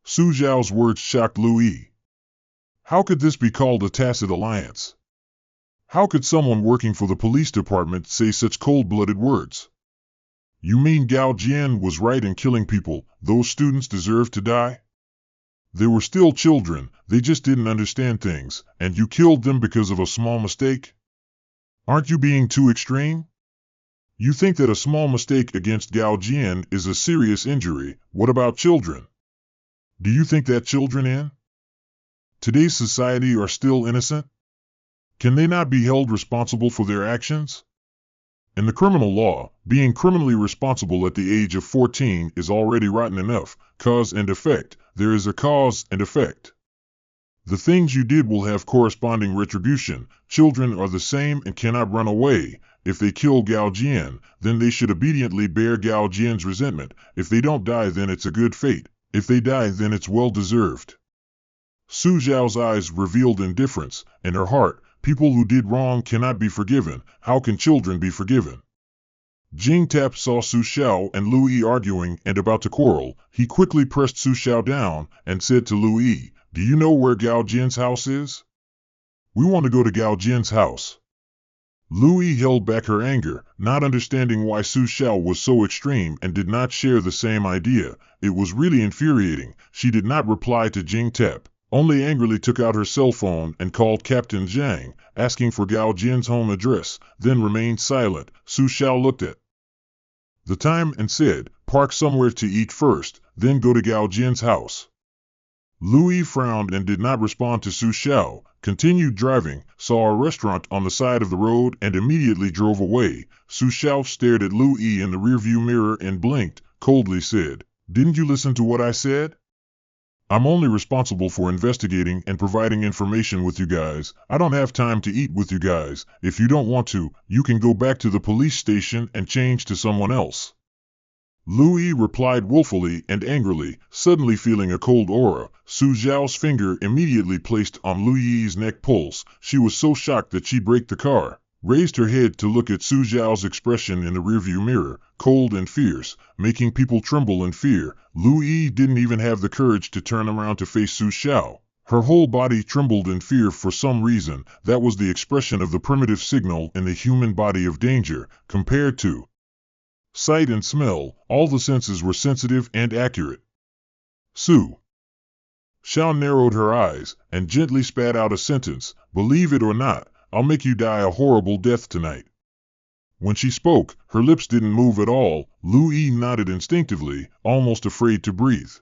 Su Zhao's words shocked Lu Yi. How could this be called a tacit alliance? How could someone working for the police department say such cold-blooded words? You mean Gao Jian was right in killing people? Those students deserved to die? They were still children, they just didn't understand things, and you killed them because of a small mistake? Aren't you being too extreme? You think that a small mistake against Gao Jian is a serious injury. What about children? Do you think that children in today's society are still innocent? Can they not be held responsible for their actions? In the criminal law, being criminally responsible at the age of 14 is already rotten enough. Cause and effect. There is a cause and effect. The things you did will have corresponding retribution. Children are the same and cannot run away. If they kill Gao Jian, then they should obediently bear Gao Jian's resentment. If they don't die, then it's a good fate. If they die, then it's well deserved. Su Zhao's eyes revealed indifference. In her heart, people who did wrong cannot be forgiven. How can children be forgiven? Jing Tap saw Su Xiao and Lu Yi arguing and about to quarrel. He quickly pressed Su Xiao down and said to Lu Yi, "Do you know where Gao Jian's house is? We want to go to Gao Jian's house." Lu Yi held back her anger, not understanding why Su Xiao was so extreme and did not share the same idea. It was really infuriating. She did not reply to Jing Tap, only angrily took out her cell phone and called Captain Zhang, asking for Gao Jian's home address, then remained silent. Su Xiao looked at the time and said, "Park somewhere to eat first, then go to Gao Jian's house." Lu Yi frowned and did not respond to Su Xiao, continued driving, saw a restaurant on the side of the road and immediately drove away. Su Xiao stared at Lu Yi in the rearview mirror and blinked, coldly said, "Didn't you listen to what I said? I'm only responsible for investigating and providing information with you guys. I don't have time to eat with you guys. If you don't want to, you can go back to the police station and change to someone else." Lu Yi replied willfully and angrily, suddenly feeling a cold aura. Su Zhao's finger immediately placed on Lu Yi's neck pulse. She was so shocked that she braked the car, raised her head to look at Su Zhao's expression in the rearview mirror, cold and fierce, making people tremble in fear. Lu Yi didn't even have the courage to turn around to face Su Xiao. Her whole body trembled in fear for some reason. That was the expression of the primitive signal in the human body of danger, compared to sight and smell. All the senses were sensitive and accurate. Su Xiao narrowed her eyes and gently spat out a sentence, "Believe it or not, I'll make you die a horrible death tonight." When she spoke, her lips didn't move at all. Lu Yi nodded instinctively, almost afraid to breathe.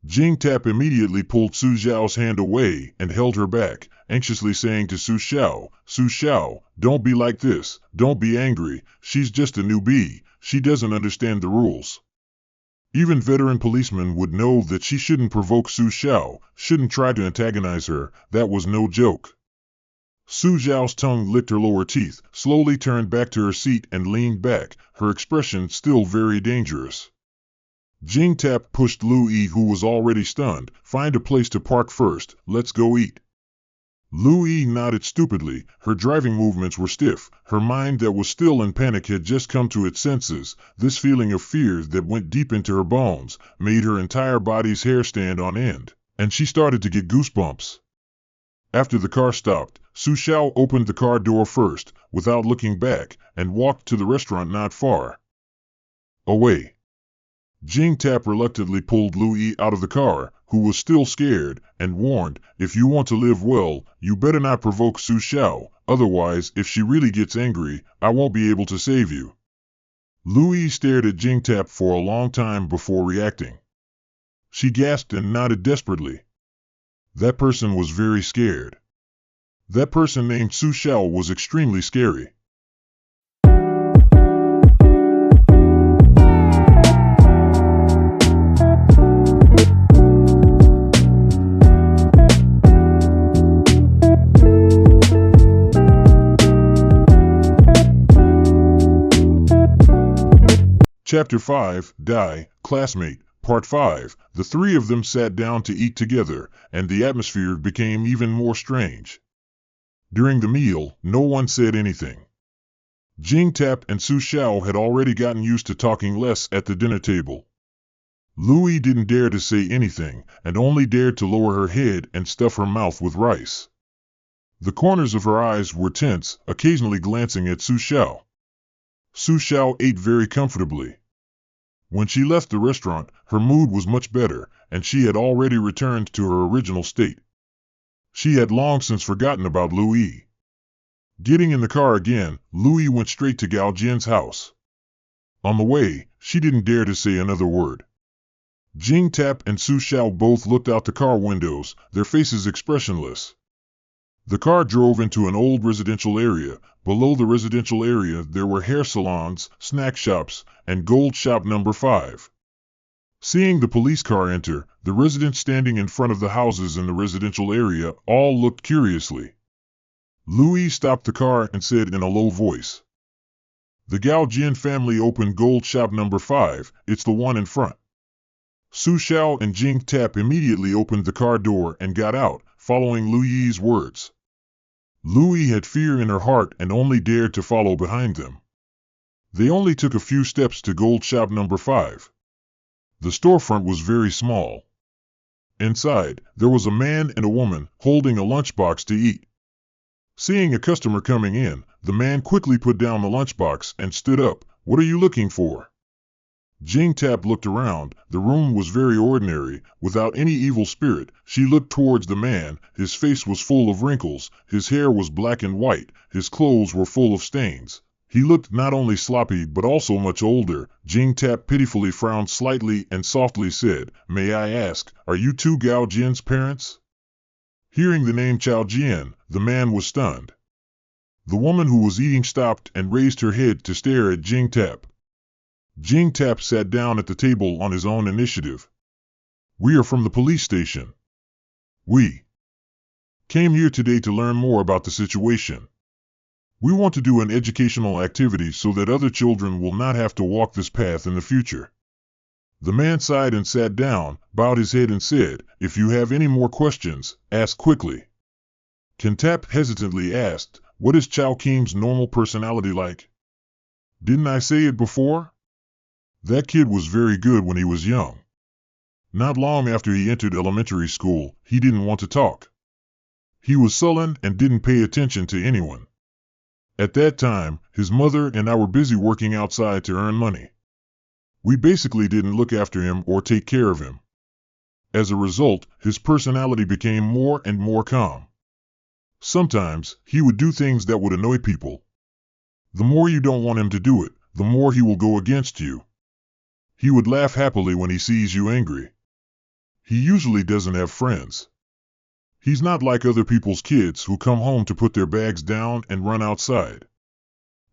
Jing Tap immediately pulled Su Zhao's hand away and held her back, anxiously saying to Su Xiao, "Su Xiao, don't be like this, don't be angry, she's just a newbie, she doesn't understand the rules." Even veteran policemen would know that she shouldn't provoke Su Xiao, shouldn't try to antagonize her. That was no joke. Su Zhao's tongue licked her lower teeth, slowly turned back to her seat and leaned back, her expression still very dangerous. Jing Tap pushed Lu Yi, who was already stunned. "Find a place to park first, let's go eat." Lu Yi nodded stupidly. Her driving movements were stiff. Her mind that was still in panic had just come to its senses. This feeling of fear that went deep into her bones made her entire body's hair stand on end, and she started to get goosebumps. After the car stopped, Su Xiao opened the car door first, without looking back, and walked to the restaurant not far away. Jing Tap reluctantly pulled Louis out of the car, who was still scared, and warned, "If you want to live well, you better not provoke Su Xiao, otherwise, if she really gets angry, I won't be able to save you." Louis stared at Jing Tap for a long time before reacting. She gasped and nodded desperately. That person was very scared. That person named Su Xiao was extremely scary. Chapter 5, Die, Classmate, Part 5. The three of them sat down to eat together, and the atmosphere became even more strange. During the meal, no one said anything. Jing Tap and Su Xiao had already gotten used to talking less at the dinner table. Louis didn't dare to say anything, and only dared to lower her head and stuff her mouth with rice. The corners of her eyes were tense, occasionally glancing at Su Xiao. Su Xiao ate very comfortably. When she left the restaurant, her mood was much better, and she had already returned to her original state. She had long since forgotten about Louis. Getting in the car again, Louis went straight to Gao Jian's house. On the way, she didn't dare to say another word. Jing Tap and Su Xiao both looked out the car windows, their faces expressionless. The car drove into an old residential area. Below the residential area there were hair salons, snack shops, and gold shop number 5. Seeing the police car enter, the residents standing in front of the houses in the residential area all looked curiously. Louis stopped the car and said in a low voice, "The Gao Jian family opened gold shop number 5, it's the one in front." Su Xiao and Jing Tap immediately opened the car door and got out, following Louis's words. Louis had fear in her heart and only dared to follow behind them. They only took a few steps to gold shop number 5. The storefront was very small. Inside, there was a man and a woman holding a lunchbox to eat. Seeing a customer coming in, the man quickly put down the lunchbox and stood up. "What are you looking for?" Jing Tap looked around. The room was very ordinary, without any evil spirit. She looked towards the man. His face was full of wrinkles, his hair was black and white, his clothes were full of stains. He looked not only sloppy but also much older. Jing Tap pitifully frowned slightly and softly said, "May I ask, are you two Gao Jian's parents?" Hearing the name Chao Jian, the man was stunned. The woman who was eating stopped and raised her head to stare at Jing Tap. Jing Tap sat down at the table on his own initiative. "We are from the police station. We came here today to learn more about the situation. We want to do an educational activity so that other children will not have to walk this path in the future." The man sighed and sat down, bowed his head and said, "If you have any more questions, ask quickly." Kin Tap hesitantly asked, "What is Chao Kim's normal personality like?" "Didn't I say it before? That kid was very good when he was young. Not long after he entered elementary school, he didn't want to talk. He was sullen and didn't pay attention to anyone. At that time, his mother and I were busy working outside to earn money. We basically didn't look after him or take care of him. As a result, his personality became more and more calm. Sometimes, he would do things that would annoy people. The more you don't want him to do it, the more he will go against you. He would laugh happily when he sees you angry. He usually doesn't have friends. He's not like other people's kids who come home to put their bags down and run outside.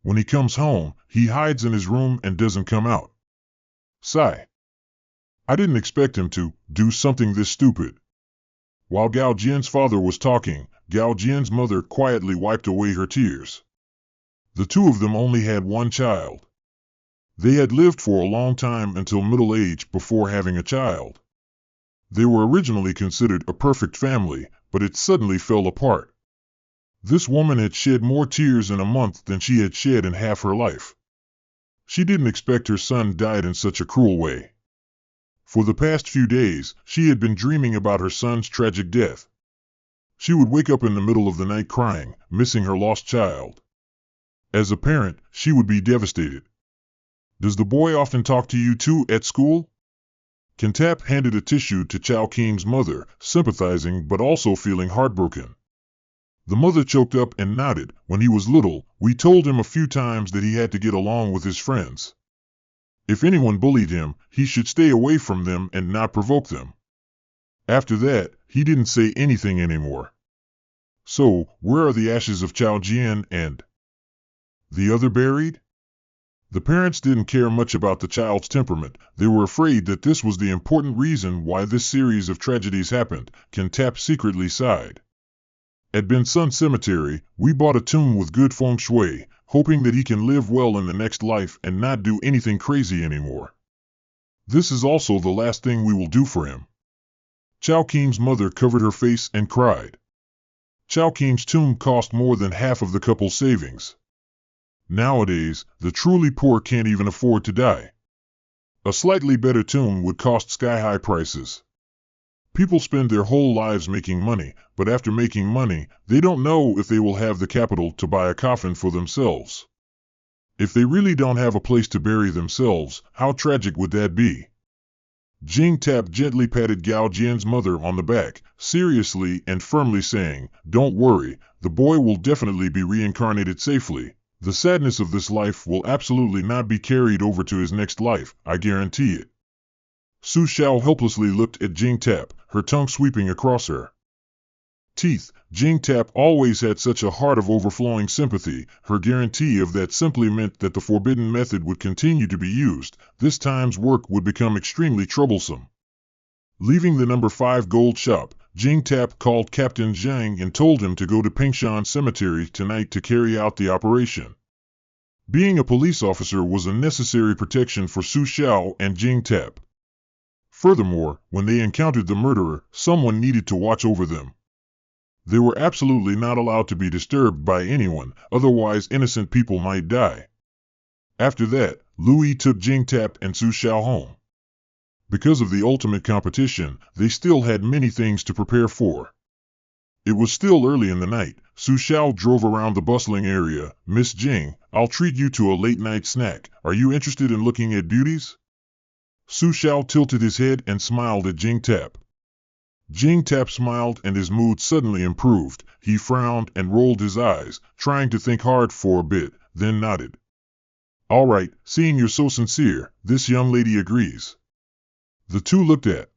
When he comes home, he hides in his room and doesn't come out." Sigh. I didn't expect him to do something this stupid. While Gao Jian's father was talking, Gao Jian's mother quietly wiped away her tears. The two of them only had one child. They had lived for a long time until middle age before having a child. They were originally considered a perfect family, but it suddenly fell apart. This woman had shed more tears in a month than she had shed in half her life. She didn't expect her son died in such a cruel way. For the past few days, she had been dreaming about her son's tragic death. She would wake up in the middle of the night crying, missing her lost child. As a parent, she would be devastated. Does the boy often talk to you too at school? Kintap handed a tissue to Chao Kim's mother, sympathizing but also feeling heartbroken. The mother choked up and nodded. When he was little, we told him a few times that he had to get along with his friends. If anyone bullied him, he should stay away from them and not provoke them. After that, he didn't say anything anymore. So, where are the ashes of Chao Jian and the other buried? The parents didn't care much about the child's temperament. They were afraid that this was the important reason why this series of tragedies happened. Kintap secretly sighed. At Ben Sun Cemetery, we bought a tomb with good feng shui, hoping that he can live well in the next life and not do anything crazy anymore. This is also the last thing we will do for him. Chao Kim's mother covered her face and cried. Chao Kim's tomb cost more than half of the couple's savings. Nowadays, the truly poor can't even afford to die. A slightly better tomb would cost sky-high prices. People spend their whole lives making money, but after making money, they don't know if they will have the capital to buy a coffin for themselves. If they really don't have a place to bury themselves, how tragic would that be? Jing Tap gently patted Gao Jian's mother on the back, seriously and firmly saying, "Don't worry, the boy will definitely be reincarnated safely. The sadness of this life will absolutely not be carried over to his next life, I guarantee it." Su Xiao helplessly looked at Jing Tap, her tongue sweeping across her teeth. Jing Tap always had such a heart of overflowing sympathy. Her guarantee of that simply meant that the forbidden method would continue to be used. This time's work would become extremely troublesome. Leaving the number 5 gold shop, Jing Tap called Captain Zhang and told him to go to Pingshan Cemetery tonight to carry out the operation. Being a police officer was a necessary protection for Su Xiao and Jing Tap. Furthermore, when they encountered the murderer, someone needed to watch over them. They were absolutely not allowed to be disturbed by anyone, otherwise innocent people might die. After that, Louis took Jing Tap and Su Xiao home. Because of the ultimate competition, they still had many things to prepare for. It was still early in the night. Su Xiao drove around the bustling area. "Miss Jing, I'll treat you to a late-night snack. Are you interested in looking at beauties?" Su Xiao tilted his head and smiled at Jing Tap. Jing Tap smiled and his mood suddenly improved. He frowned and rolled his eyes, trying to think hard for a bit, then nodded. "All right, seeing you're so sincere, this young lady agrees." The two looked at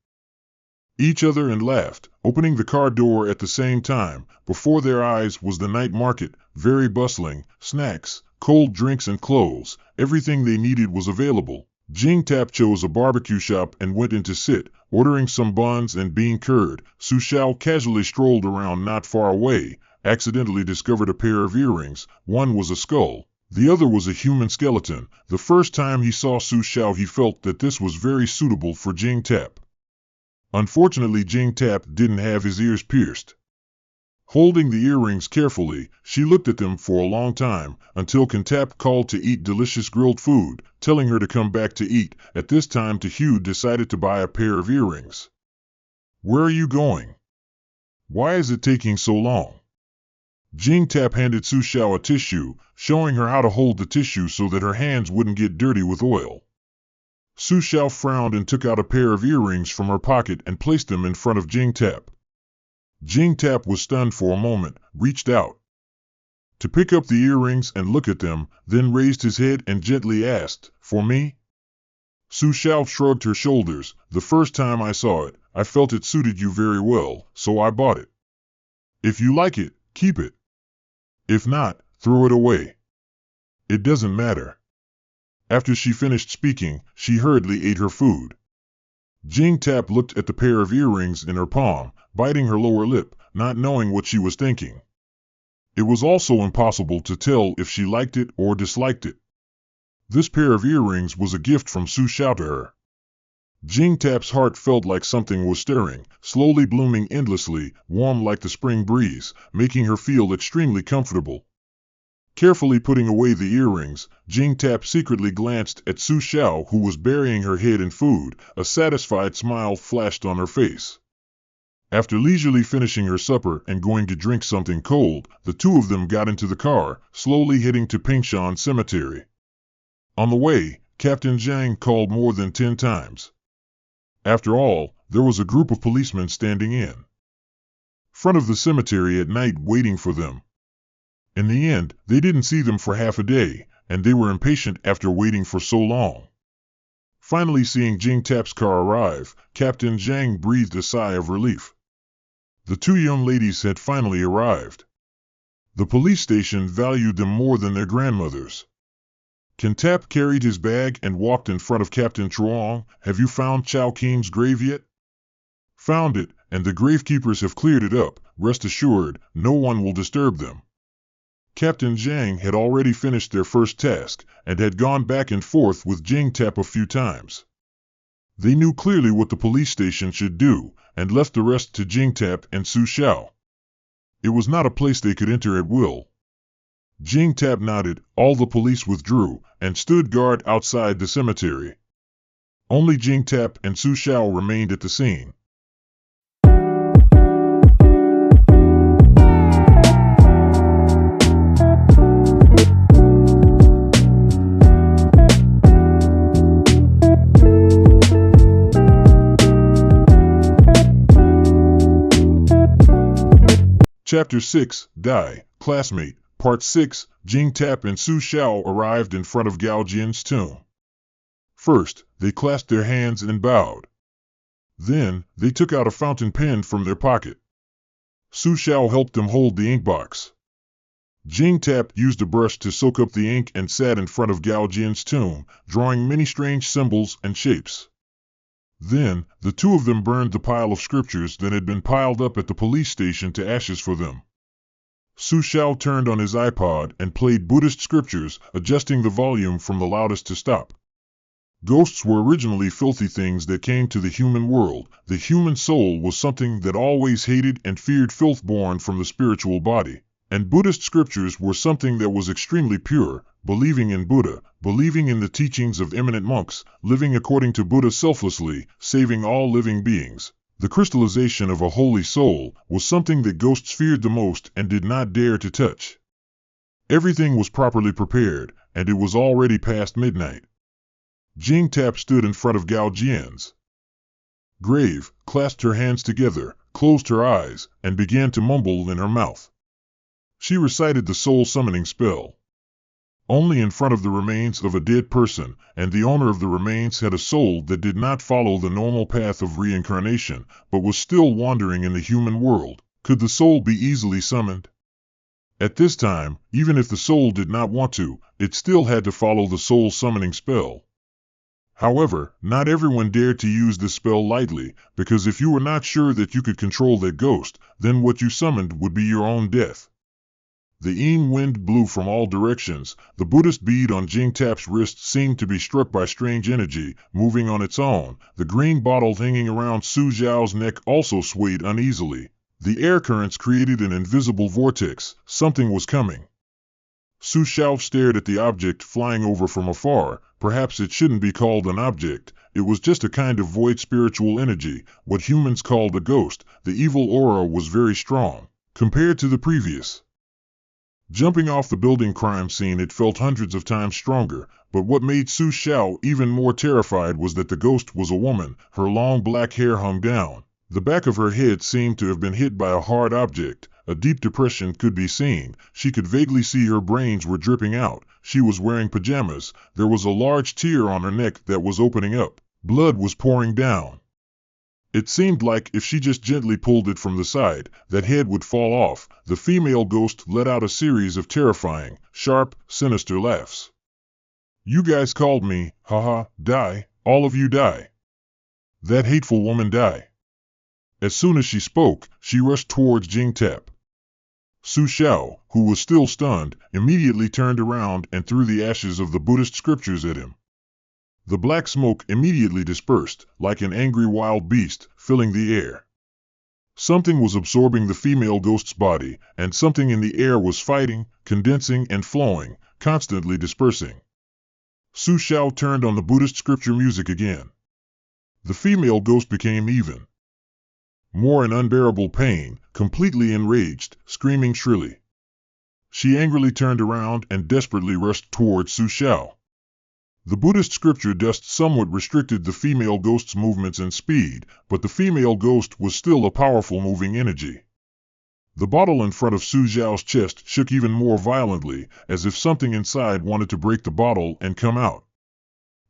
each other and laughed, opening the car door at the same time. Before their eyes was the night market, very bustling. Snacks, cold drinks and clothes, everything they needed was available. Jing Tap chose a barbecue shop and went in to sit, ordering some buns and bean curd. Su Xiao casually strolled around not far away, accidentally discovered a pair of earrings. One was a skull, the other was a human skeleton. The first time he saw Su Xiao he felt that this was very suitable for Jing Tap. Unfortunately, Jing Tap didn't have his ears pierced. Holding the earrings carefully, she looked at them for a long time, until Kintap called to eat delicious grilled food, telling her to come back to eat. At this time Tahu decided to buy a pair of earrings. "Where are you going? Why is it taking so long?" Jing Tap handed Su Xiao a tissue, showing her how to hold the tissue so that her hands wouldn't get dirty with oil. Su Xiao frowned and took out a pair of earrings from her pocket and placed them in front of Jing Tap. Jing Tap was stunned for a moment, reached out to pick up the earrings and look at them, then raised his head and gently asked, "For me?" Su Xiao shrugged her shoulders. "The first time I saw it, I felt it suited you very well, so I bought it. If you like it, keep it. If not, throw it away. It doesn't matter." After she finished speaking, she hurriedly ate her food. Jing Tap looked at the pair of earrings in her palm, biting her lower lip, not knowing what she was thinking. It was also impossible to tell if she liked it or disliked it. This pair of earrings was a gift from Su Xiao to her. Jing Tap's heart felt like something was stirring, slowly blooming endlessly, warm like the spring breeze, making her feel extremely comfortable. Carefully putting away the earrings, Jing Tap secretly glanced at Su Xiao, who was burying her head in food. A satisfied smile flashed on her face. After leisurely finishing her supper and going to drink something cold, the two of them got into the car, slowly heading to Pingshan Cemetery. On the way, Captain Zhang called more than 10 times. After all, there was a group of policemen standing in front of the cemetery at night waiting for them. In the end, they didn't see them for half a day, and they were impatient after waiting for so long. Finally seeing Jing Tap's car arrive, Captain Zhang breathed a sigh of relief. The two young ladies had finally arrived. The police station valued them more than their grandmothers. Kin Tap carried his bag and walked in front of Captain Truong. "Have you found Chao King's grave yet?" "Found it, and the gravekeepers have cleared it up. Rest assured, no one will disturb them." Captain Zhang had already finished their first task, and had gone back and forth with Jing Tap a few times. They knew clearly what the police station should do, and left the rest to Jing Tap and Su Xiao. It was not a place they could enter at will. Jing Tap nodded, all the police withdrew, and stood guard outside the cemetery. Only Jing Tap and Su Xiao remained at the scene. Chapter 6, Die, Classmate, Part 6, Jing Tap and Su Xiao arrived in front of Gao Jian's tomb. First, they clasped their hands and bowed. Then, they took out a fountain pen from their pocket. Su Xiao helped them hold the ink box. Jing Tap used a brush to soak up the ink and sat in front of Gao Jian's tomb, drawing many strange symbols and shapes. Then, the two of them burned the pile of scriptures that had been piled up at the police station to ashes for them. Su Xiao turned on his iPod and played Buddhist scriptures, adjusting the volume from the loudest to stop. Ghosts were originally filthy things that came to the human world. The human soul was something that always hated and feared filth born from the spiritual body. And Buddhist scriptures were something that was extremely pure, believing in Buddha, believing in the teachings of eminent monks, living according to Buddha selflessly, saving all living beings. The crystallization of a holy soul was something that ghosts feared the most and did not dare to touch. Everything was properly prepared, and it was already past midnight. Jing Tap stood in front of Gao Jian's grave, clasped her hands together, closed her eyes, and began to mumble in her mouth. She recited the soul-summoning spell. Only in front of the remains of a dead person, and the owner of the remains had a soul that did not follow the normal path of reincarnation, but was still wandering in the human world, could the soul be easily summoned? At this time, even if the soul did not want to, it still had to follow the soul-summoning spell. However, not everyone dared to use this spell lightly, because if you were not sure that you could control that ghost, then what you summoned would be your own death. The Yin wind blew from all directions. The Buddhist bead on Jing Tap's wrist seemed to be struck by strange energy, moving on its own. The green bottle hanging around Su Xiao's neck also swayed uneasily. The air currents created an invisible vortex. Something was coming. Su Xiao stared at the object flying over from afar. Perhaps it shouldn't be called an object. It was just a kind of void spiritual energy, what humans called a ghost. The evil aura was very strong, compared to the previous. Jumping off the building crime scene, it felt hundreds of times stronger, but what made Su Xiao even more terrified was that the ghost was a woman. Her long black hair hung down. The back of her head seemed to have been hit by a hard object. A deep depression could be seen. She could vaguely see her brains were dripping out. She was wearing pajamas. There was a large tear on her neck that was opening up. Blood was pouring down. It seemed like if she just gently pulled it from the side, that head would fall off. The female ghost let out a series of terrifying, sharp, sinister laughs. "You guys called me, haha, die, all of you die. That hateful woman die." As soon as she spoke, she rushed towards Jing Tap. Su Xiao, who was still stunned, immediately turned around and threw the ashes of the Buddhist scriptures at him. The black smoke immediately dispersed, like an angry wild beast, filling the air. Something was absorbing the female ghost's body, and something in the air was fighting, condensing and flowing, constantly dispersing. Su Xiao turned on the Buddhist scripture music again. The female ghost became even more in unbearable pain, completely enraged, screaming shrilly. She angrily turned around and desperately rushed toward Su Xiao. The Buddhist scripture just somewhat restricted the female ghost's movements and speed, but the female ghost was still a powerful moving energy. The bottle in front of Su Xiao's chest shook even more violently, as if something inside wanted to break the bottle and come out.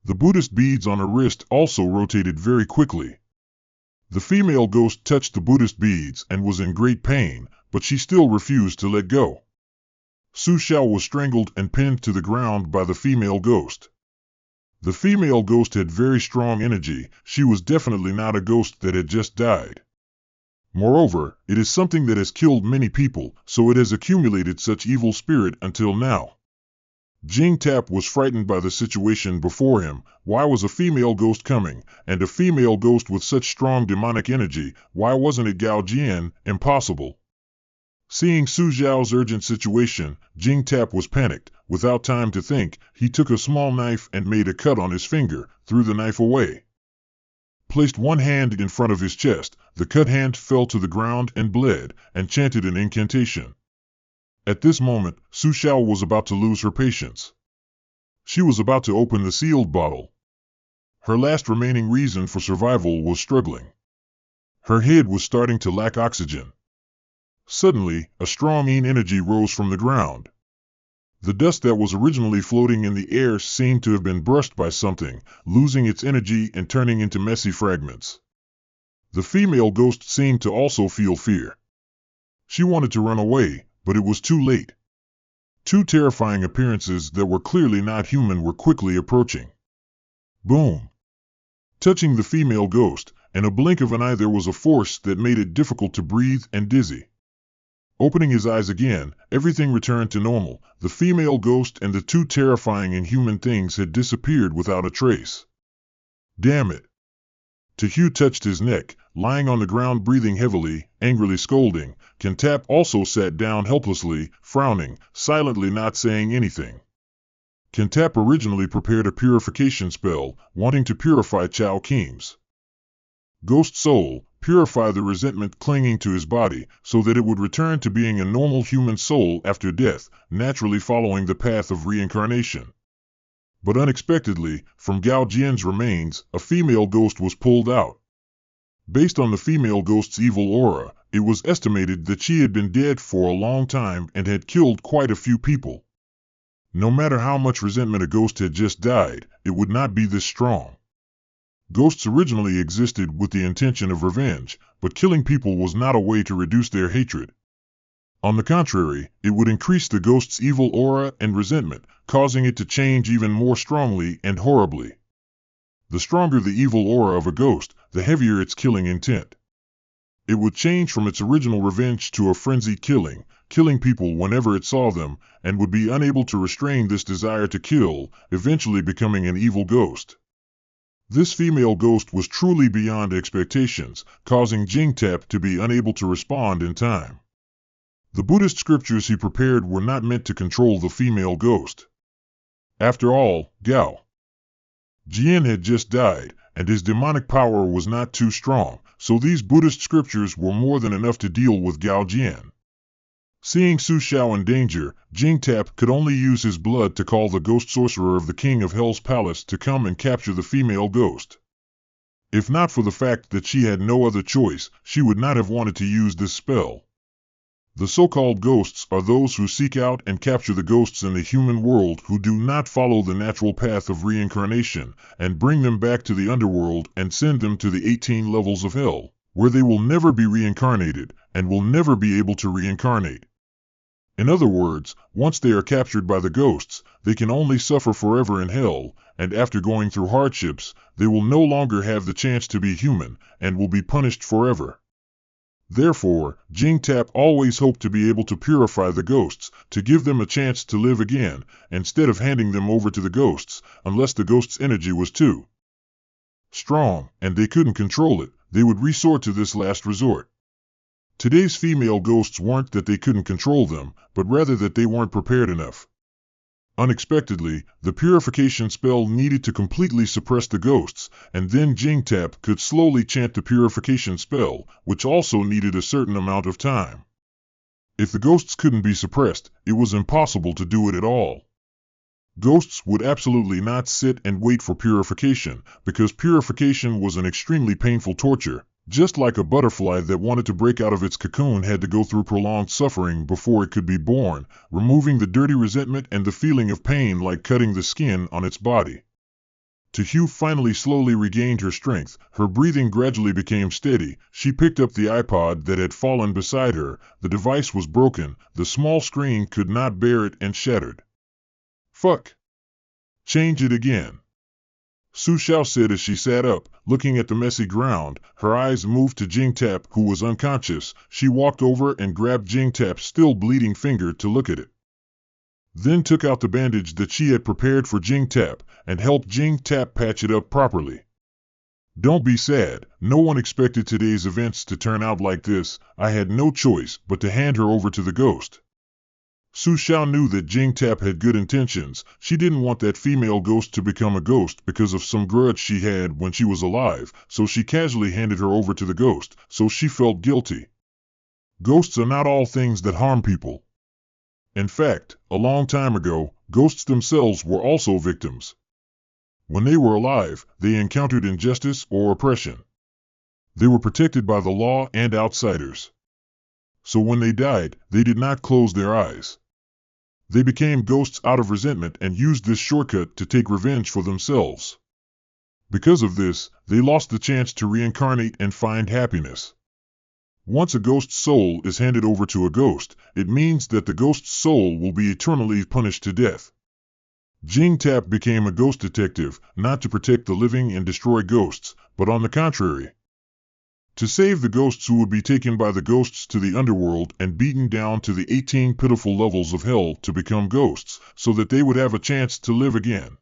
The Buddhist beads on her wrist also rotated very quickly. The female ghost touched the Buddhist beads and was in great pain, but she still refused to let go. Su Xiao was strangled and pinned to the ground by the female ghost. The female ghost had very strong energy. She was definitely not a ghost that had just died. Moreover, it is something that has killed many people, so it has accumulated such evil spirit until now. Jing Tap was frightened by the situation before him. Why was a female ghost coming, and a female ghost with such strong demonic energy? Why wasn't it Gao Jian? Impossible. Seeing Su Xiao's urgent situation, Jing Tap was panicked. Without time to think, he took a small knife and made a cut on his finger, threw the knife away. Placed one hand in front of his chest, the cut hand fell to the ground and bled, and chanted an incantation. At this moment, Su Xiao was about to lose her patience. She was about to open the sealed bottle. Her last remaining reason for survival was struggling. Her head was starting to lack oxygen. Suddenly, a strong energy rose from the ground. The dust that was originally floating in the air seemed to have been brushed by something, losing its energy and turning into messy fragments. The female ghost seemed to also feel fear. She wanted to run away, but it was too late. Two terrifying appearances that were clearly not human were quickly approaching. Boom! Touching the female ghost, in a blink of an eye there was a force that made it difficult to breathe and dizzy. Opening his eyes again, everything returned to normal. The female ghost and the two terrifying inhuman things had disappeared without a trace. Damn it! Tahu touched his neck, lying on the ground breathing heavily, angrily scolding. Kantap also sat down helplessly, frowning, silently not saying anything. Kantap originally prepared a purification spell, wanting to purify Chao Keams ghost soul, purify the resentment clinging to his body, so that it would return to being a normal human soul after death, naturally following the path of reincarnation. But unexpectedly, from Gao Jian's remains, a female ghost was pulled out. Based on the female ghost's evil aura, it was estimated that she had been dead for a long time and had killed quite a few people. No matter how much resentment a ghost had just died, it would not be this strong. Ghosts originally existed with the intention of revenge, but killing people was not a way to reduce their hatred. On the contrary, it would increase the ghost's evil aura and resentment, causing it to change even more strongly and horribly. The stronger the evil aura of a ghost, the heavier its killing intent. It would change from its original revenge to a frenzied killing people whenever it saw them, and would be unable to restrain this desire to kill, eventually becoming an evil ghost. This female ghost was truly beyond expectations, causing Jing Tap to be unable to respond in time. The Buddhist scriptures he prepared were not meant to control the female ghost. After all, Gao Jian had just died, and his demonic power was not too strong, so these Buddhist scriptures were more than enough to deal with Gao Jian. Seeing Su Xiao in danger, Jing Tap could only use his blood to call the ghost sorcerer of the King of Hell's palace to come and capture the female ghost. If not for the fact that she had no other choice, she would not have wanted to use this spell. The so-called ghosts are those who seek out and capture the ghosts in the human world who do not follow the natural path of reincarnation, and bring them back to the underworld and send them to the 18 levels of hell, where they will never be reincarnated, and will never be able to reincarnate. In other words, once they are captured by the ghosts, they can only suffer forever in hell, and after going through hardships, they will no longer have the chance to be human, and will be punished forever. Therefore, Jing Tap always hoped to be able to purify the ghosts, to give them a chance to live again, instead of handing them over to the ghosts, unless the ghosts' energy was too strong, and they couldn't control it, they would resort to this last resort. Today's female ghosts weren't that they couldn't control them, but rather that they weren't prepared enough. Unexpectedly, the purification spell needed to completely suppress the ghosts, and then Jingtap could slowly chant the purification spell, which also needed a certain amount of time. If the ghosts couldn't be suppressed, it was impossible to do it at all. Ghosts would absolutely not sit and wait for purification, because purification was an extremely painful torture. Just like a butterfly that wanted to break out of its cocoon had to go through prolonged suffering before it could be born, removing the dirty resentment and the feeling of pain like cutting the skin on its body. Hugh finally slowly regained her strength. Her breathing gradually became steady. She picked up the iPod that had fallen beside her. The device was broken. The small screen could not bear it and shattered. Fuck. Change it again. Su Xiao said as she sat up, looking at the messy ground. Her eyes moved to Jingtap, who was unconscious. She walked over and grabbed Jingtap's still bleeding finger to look at it. Then took out the bandage that she had prepared for Jingtap and helped Jingtap patch it up properly. Don't be sad. No one expected today's events to turn out like this. I had no choice but to hand her over to the ghost. Su Xiao knew that Jingtap had good intentions. She didn't want that female ghost to become a ghost because of some grudge she had when she was alive, so she casually handed her over to the ghost, so she felt guilty. Ghosts are not all things that harm people. In fact, a long time ago, ghosts themselves were also victims. When they were alive, they encountered injustice or oppression. They were protected by the law and outsiders. So when they died, they did not close their eyes. They became ghosts out of resentment and used this shortcut to take revenge for themselves. Because of this, they lost the chance to reincarnate and find happiness. Once a ghost's soul is handed over to a ghost, it means that the ghost's soul will be eternally punished to death. Jingtap became a ghost detective, not to protect the living and destroy ghosts, but on the contrary, to save the ghosts who would be taken by the ghosts to the underworld and beaten down to the 18 pitiful levels of hell to become ghosts, so that they would have a chance to live again.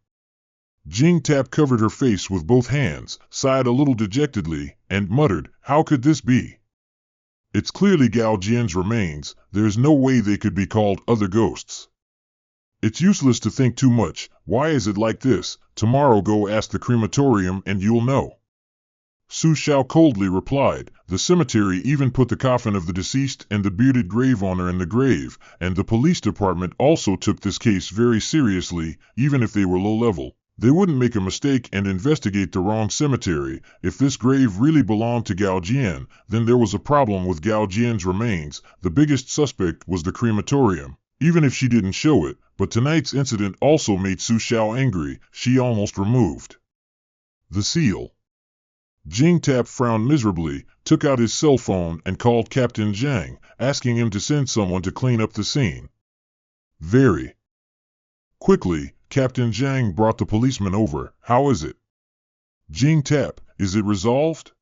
Jingtap covered her face with both hands, sighed a little dejectedly, and muttered, "How could this be? It's clearly Gao Jian's remains. There's no way they could be called other ghosts. It's useless to think too much. Why is it like this? Tomorrow go ask the crematorium and you'll know." Su Xiao coldly replied. The cemetery even put the coffin of the deceased and the bearded grave owner in the grave, and the police department also took this case very seriously, even if they were low level. They wouldn't make a mistake and investigate the wrong cemetery. If this grave really belonged to Gao Jian, then there was a problem with Gao Jian's remains. The biggest suspect was the crematorium, even if she didn't show it. But tonight's incident also made Su Xiao angry. She almost removed the seal. Jingtap frowned miserably, took out his cell phone and called Captain Zhang, asking him to send someone to clean up the scene. Very quickly, Captain Zhang brought the policeman over. "How is it?" "Jingtap, is it resolved?"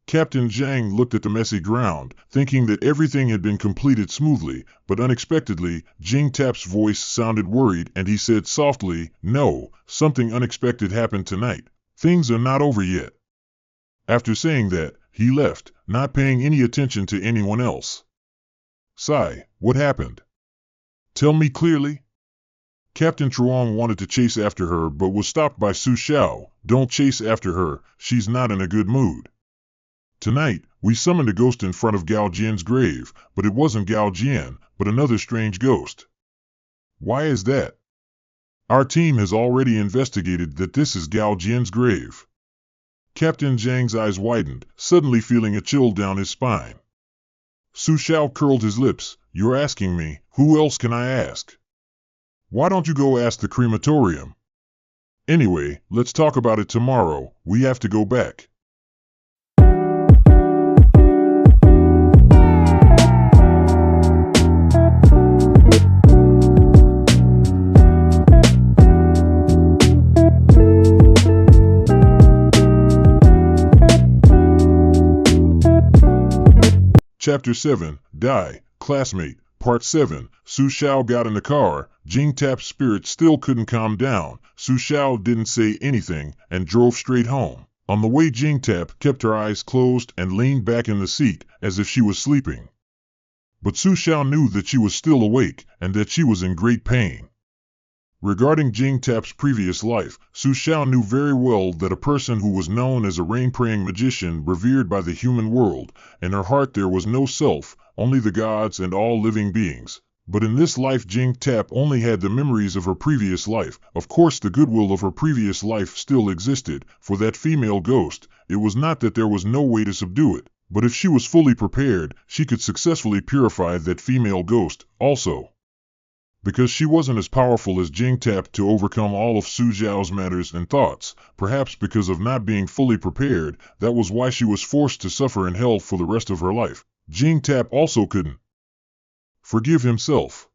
Captain Zhang looked at the messy ground, thinking that everything had been completed smoothly, but unexpectedly, Jingtap's voice sounded worried and he said softly, "No, something unexpected happened tonight. Things are not over yet." After saying that, he left, not paying any attention to anyone else. "Sai, what happened? Tell me clearly." Captain Truong wanted to chase after her but was stopped by Su Xiao. "Don't chase after her, she's not in a good mood. Tonight, we summoned a ghost in front of Gao Jian's grave, but it wasn't Gao Jian, but another strange ghost." "Why is that?" "Our team has already investigated that this is Gao Jian's grave." Captain Zhang's eyes widened, suddenly feeling a chill down his spine. Su Xiao curled his lips. "You're asking me, who else can I ask? Why don't you go ask the crematorium? Anyway, let's talk about it tomorrow. We have to go back." Chapter 7, Die, Classmate, Part 7. Su Xiao got in the car. Jingtap's spirit still couldn't calm down. Su Xiao didn't say anything and drove straight home. On the way, Jingtap kept her eyes closed and leaned back in the seat as if she was sleeping. But Su Xiao knew that she was still awake and that she was in great pain. Regarding Jing Tap's previous life, Su Xiao knew very well that a person who was known as a rain-praying magician revered by the human world, in her heart there was no self, only the gods and all living beings. But in this life Jing Tap only had the memories of her previous life. Of course the goodwill of her previous life still existed, for that female ghost. It was not that there was no way to subdue it, but if she was fully prepared, she could successfully purify that female ghost, also. Because she wasn't as powerful as Jing Tap to overcome all of Su Xiao's matters and thoughts, perhaps because of not being fully prepared, that was why she was forced to suffer in hell for the rest of her life. Jing Tap also couldn't forgive himself.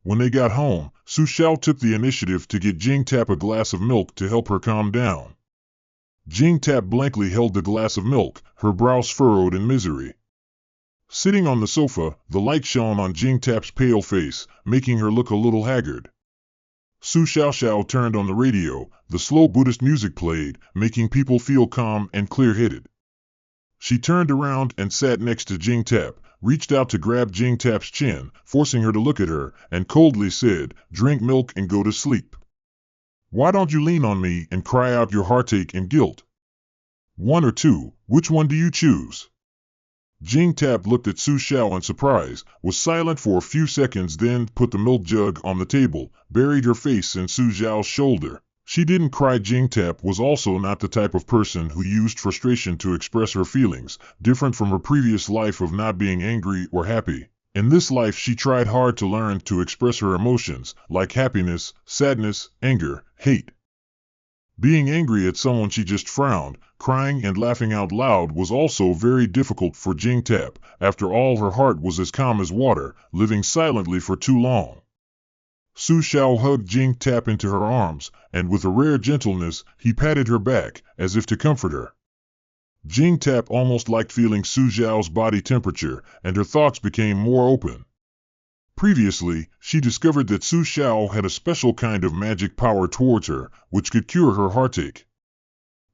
When they got home, Su Xiao took the initiative to get Jing Tap a glass of milk to help her calm down. Jing Tap blankly held the glass of milk, her brows furrowed in misery. Sitting on the sofa, the light shone on Jing Tap's pale face, making her look a little haggard. Su Xiao turned on the radio. The slow Buddhist music played, making people feel calm and clear-headed. She turned around and sat next to Jing Tap, reached out to grab Jing Tap's chin, forcing her to look at her, and coldly said, "Drink milk and go to sleep. Why don't you lean on me and cry out your heartache and guilt? One or two, which one do you choose?" Jing Tap looked at Su Xiao in surprise, was silent for a few seconds, then put the milk jug on the table, buried her face in Su Xiao's shoulder. She didn't cry. Jing Tap was also not the type of person who used frustration to express her feelings, different from her previous life of not being angry or happy. In this life she tried hard to learn to express her emotions, like happiness, sadness, anger, hate. Being angry at someone she just frowned, crying and laughing out loud was also very difficult for Jing Tap. After all, her heart was as calm as water, living silently for too long. Su Xiao hugged Jing Tap into her arms, and with a rare gentleness, he patted her back, as if to comfort her. Jing Tap almost liked feeling Su Xiao's body temperature, and her thoughts became more open. Previously, she discovered that Su Xiao had a special kind of magic power towards her, which could cure her heartache.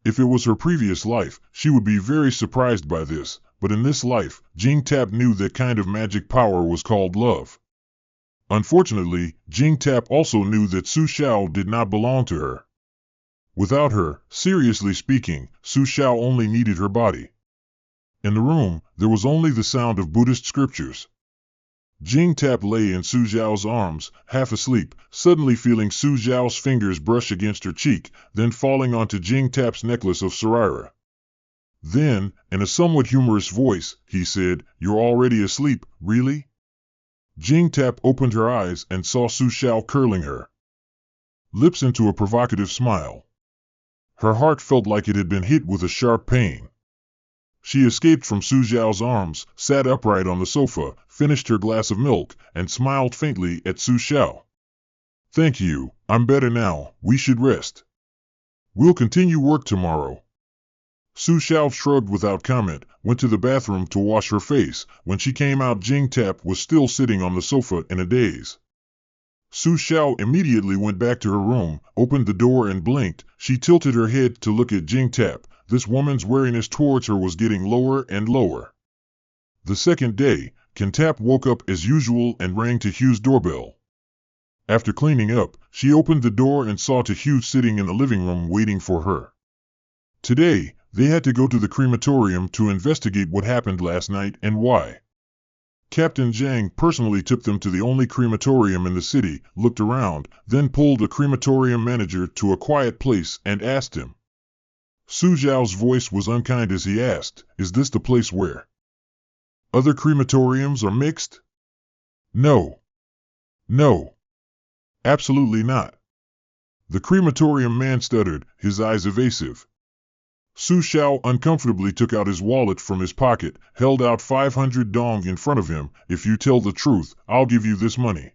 If it was her previous life, she would be very surprised by this, but in this life, Jing Tap knew that kind of magic power was called love. Unfortunately, Jing Tap also knew that Su Xiao did not belong to her. Without her, seriously speaking, Su Xiao only needed her body. In the room, there was only the sound of Buddhist scriptures. Jing Tap lay in Su Xiao's arms, half asleep, suddenly feeling Su Xiao's fingers brush against her cheek, then falling onto Jing Tap's necklace of Sarira. Then, in a somewhat humorous voice, he said, "You're already asleep, really?" Jing Tap opened her eyes and saw Su Xiao curling her lips into a provocative smile. Her heart felt like it had been hit with a sharp pain. She escaped from Su Xiao's arms, sat upright on the sofa, finished her glass of milk, and smiled faintly at Su Xiao. "Thank you, I'm better now, we should rest. We'll continue work tomorrow." Su Xiao shrugged without comment, went to the bathroom to wash her face. When she came out, Jing Tap was still sitting on the sofa in a daze. Su Xiao immediately went back to her room, opened the door and blinked. She tilted her head to look at Jing Tap. This woman's wariness towards her was getting lower and lower. The second day, Jing Tap woke up as usual and rang to Hugh's doorbell. After cleaning up, she opened the door and saw Hugh sitting in the living room waiting for her. Today, they had to go to the crematorium to investigate what happened last night and why. Captain Zhang personally took them to the only crematorium in the city, looked around, then pulled the crematorium manager to a quiet place and asked him. Su Xiao's voice was unkind as he asked, "Is this the place where other crematoriums are mixed?" No. No. Absolutely not. The crematorium man stuttered, his eyes evasive. Su Xiao uncomfortably took out his wallet from his pocket, held out 500 dong in front of him. "If you tell the truth, I'll give you this money."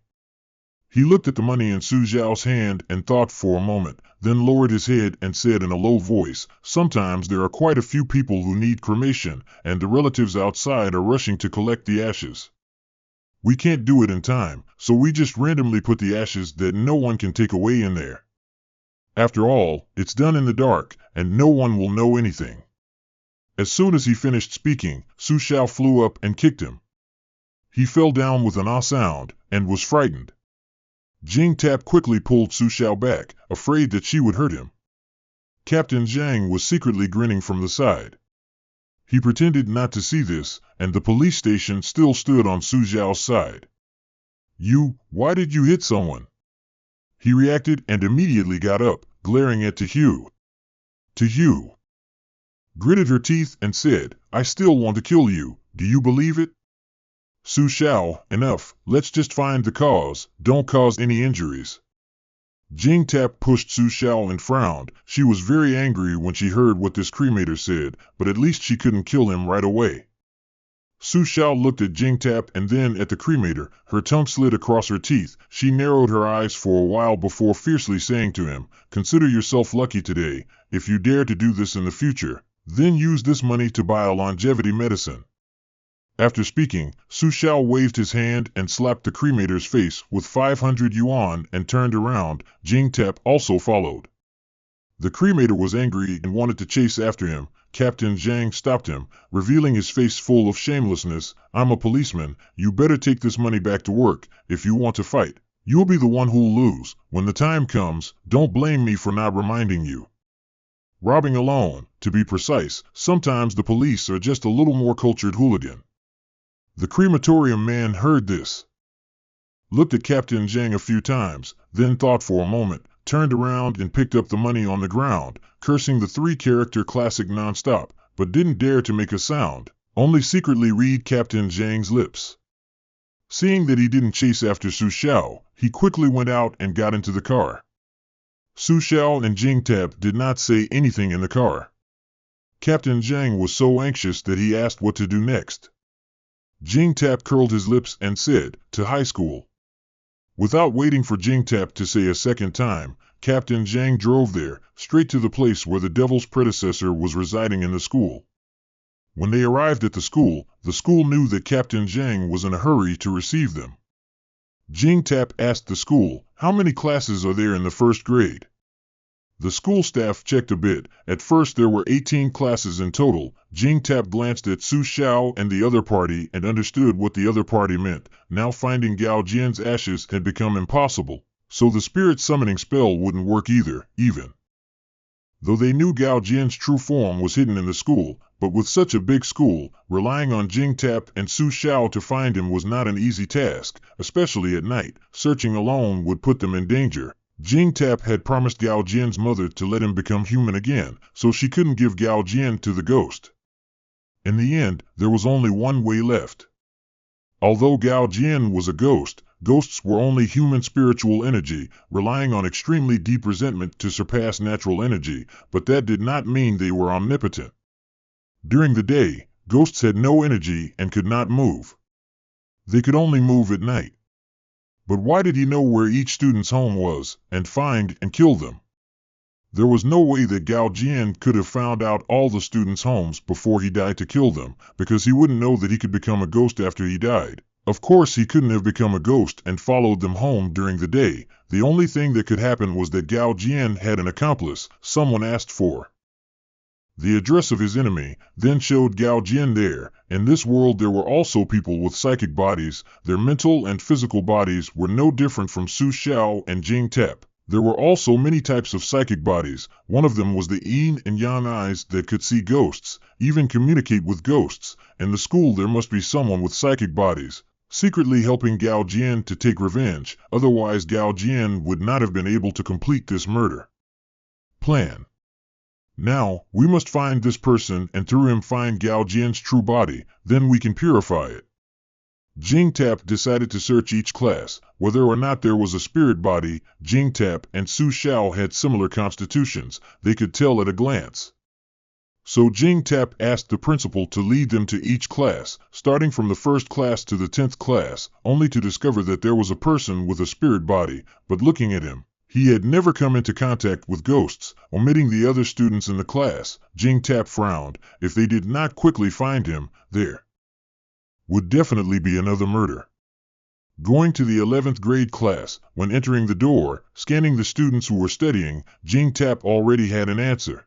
He looked at the money in Su Xiao's hand and thought for a moment, then lowered his head and said in a low voice, "Sometimes there are quite a few people who need cremation, and the relatives outside are rushing to collect the ashes. We can't do it in time, so we just randomly put the ashes that no one can take away in there. After all, it's done in the dark, and no one will know anything." As soon as he finished speaking, Su Xiao flew up and kicked him. He fell down with an ah sound, and was frightened. Jing Tap quickly pulled Su Xiao back, afraid that she would hurt him. Captain Zhang was secretly grinning from the side. He pretended not to see this, and the police station still stood on Su Xiao's side. Why did you hit someone? He reacted and immediately got up, glaring at Tahu. Tahu gritted her teeth and said, I still want to kill you, do you believe it? Su Xiao, enough, let's just find the cause, don't cause any injuries. Jing Tap pushed Su Xiao and frowned. She was very angry when she heard what this cremator said, but at least she couldn't kill him right away. Su Xiao looked at Jing Tap and then at the cremator. Her tongue slid across her teeth. She narrowed her eyes for a while before fiercely saying to him, consider yourself lucky today. If you dare to do this in the future, then use this money to buy a longevity medicine. After speaking, Su Xiao waved his hand and slapped the cremator's face with 500 yuan and turned around. Jing Tap also followed. The cremator was angry and wanted to chase after him. Captain Zhang stopped him, revealing his face full of shamelessness. I'm a policeman, you better take this money back to work. If you want to fight, you'll be the one who'll lose. When the time comes, don't blame me for not reminding you. Robbing alone, to be precise, sometimes the police are just a little more cultured hooligan. The crematorium man heard this, looked at Captain Zhang a few times, then thought for a moment, turned around and picked up the money on the ground, cursing the three-character classic non-stop, but didn't dare to make a sound, only secretly read Captain Zhang's lips. Seeing that he didn't chase after Su Xiao, he quickly went out and got into the car. Su Xiao and Jing Tap did not say anything in the car. Captain Zhang was so anxious that he asked what to do next. Jing Tap curled his lips and said, to high school. Without waiting for Jing Tap to say a second time, Captain Zhang drove there, straight to the place where the devil's predecessor was residing in the school. When they arrived at the school knew that Captain Zhang was in a hurry to receive them. Jing Tap asked the school, how many classes are there in the first grade? The school staff checked a bit. At first there were 18 classes in total. Jing Tap glanced at Su Xiao and the other party and understood what the other party meant. Now finding Gao Jian's ashes had become impossible, so the spirit summoning spell wouldn't work either, even though they knew Gao Jian's true form was hidden in the school. But with such a big school, relying on Jing Tap and Su Xiao to find him was not an easy task, especially at night. Searching alone would put them in danger. Jing Tap had promised Gao Jian's mother to let him become human again, so she couldn't give Gao Jian to the ghost. In the end, there was only one way left. Although Gao Jian was a ghost, ghosts were only human spiritual energy, relying on extremely deep resentment to surpass natural energy, but that did not mean they were omnipotent. During the day, ghosts had no energy and could not move. They could only move at night. But why did he know where each student's home was, and find and kill them? There was no way that Gao Jian could have found out all the students' homes before he died to kill them, because he wouldn't know that he could become a ghost after he died. Of course he couldn't have become a ghost and followed them home during the day. The only thing that could happen was that Gao Jian had an accomplice, someone asked for the address of his enemy, then showed Gao Jian there. In this world there were also people with psychic bodies. Their mental and physical bodies were no different from Su Xiao and Jing Tap. There were also many types of psychic bodies. One of them was the yin and yang eyes that could see ghosts, even communicate with ghosts. In the school there must be someone with psychic bodies, secretly helping Gao Jian to take revenge, otherwise Gao Jian would not have been able to complete this murder plan. Now, we must find this person and through him find Gao Jian's true body, then we can purify it. Jing Tap decided to search each class. Whether or not there was a spirit body, Jing Tap and Su Xiao had similar constitutions, they could tell at a glance. So Jing Tap asked the principal to lead them to each class, starting from the first class to the 10th class, only to discover that there was a person with a spirit body, but looking at him, he had never come into contact with ghosts. Omitting the other students in the class, Jing Tap frowned. If they did not quickly find him, there would definitely be another murder. Going to the 11th grade class, when entering the door, scanning the students who were studying, Jing Tap already had an answer.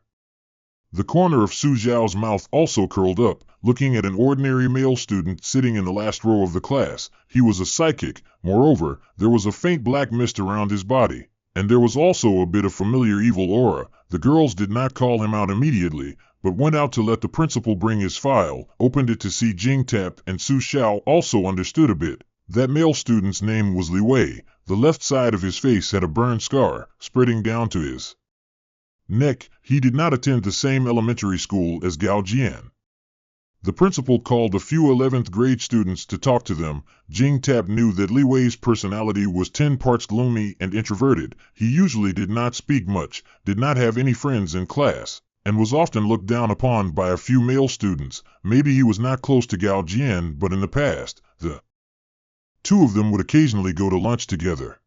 The corner of Su Xiao's mouth also curled up, looking at an ordinary male student sitting in the last row of the class. He was a psychic. Moreover, there was a faint black mist around his body, and there was also a bit of familiar evil aura. The girls did not call him out immediately, but went out to let the principal bring his file, opened it to see Jing Tap, and Su Xiao also understood a bit. That male student's name was Li Wei. The left side of his face had a burn scar, spreading down to his neck. He did not attend the same elementary school as Gao Jian. The principal called a few 11th grade students to talk to them. Jing Tap knew that Li Wei's personality was 10 parts gloomy and introverted. He usually did not speak much, did not have any friends in class, and was often looked down upon by a few male students. Maybe he was not close to Gao Jian, but in the past, the two of them would occasionally go to lunch together.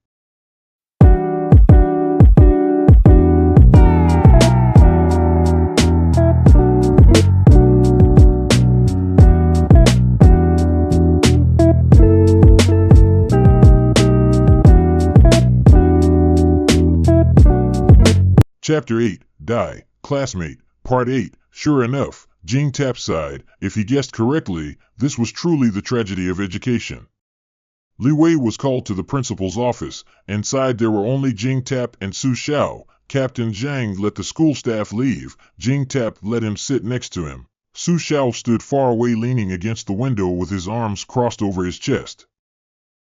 Chapter 8, Die, Classmate, Part 8. Sure enough, Jing Tap sighed. If he guessed correctly, this was truly the tragedy of education. Li Wei was called to the principal's office. Inside there were only Jing Tap and Su Xiao. Captain Zhang let the school staff leave. Jing Tap let him sit next to him. Su Xiao stood far away leaning against the window with his arms crossed over his chest.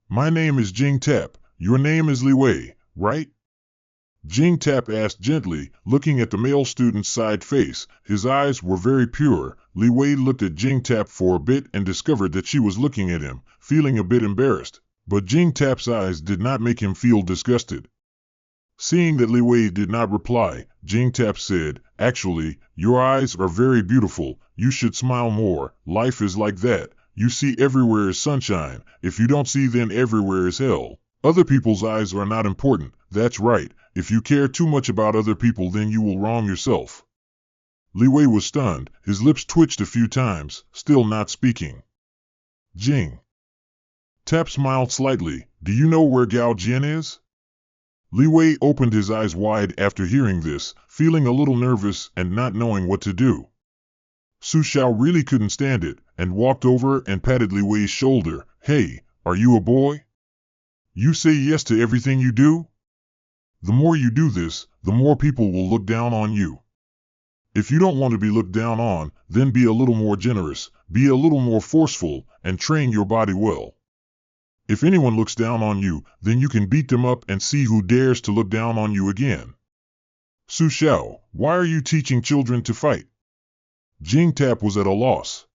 My name is Jing Tap. Your name is Li Wei, right? Jing Tap asked gently, looking at the male student's side face. His eyes were very pure. Li Wei looked at Jing Tap for a bit and discovered that she was looking at him, feeling a bit embarrassed. But Jing Tap's eyes did not make him feel disgusted. Seeing that Li Wei did not reply, Jing Tap said, Actually, your eyes are very beautiful. You should smile more. Life is like that. You see everywhere is sunshine. If you don't see, then everywhere is hell. Other people's eyes are not important. That's right. If you care too much about other people, then you will wrong yourself. Li Wei was stunned. His lips twitched a few times, still not speaking. Jing Tap smiled slightly. Do you know where Gao Jian is? Li Wei opened his eyes wide after hearing this, feeling a little nervous and not knowing what to do. Su Xiao really couldn't stand it, and walked over and patted Li Wei's shoulder. Hey, are you a boy? You say yes to everything you do? The more you do this, the more people will look down on you. If you don't want to be looked down on, then be a little more generous, be a little more forceful, and train your body well. If anyone looks down on you, then you can beat them up and see who dares to look down on you again. Su Xiao, why are you teaching children to fight? Jing Tap was at a loss.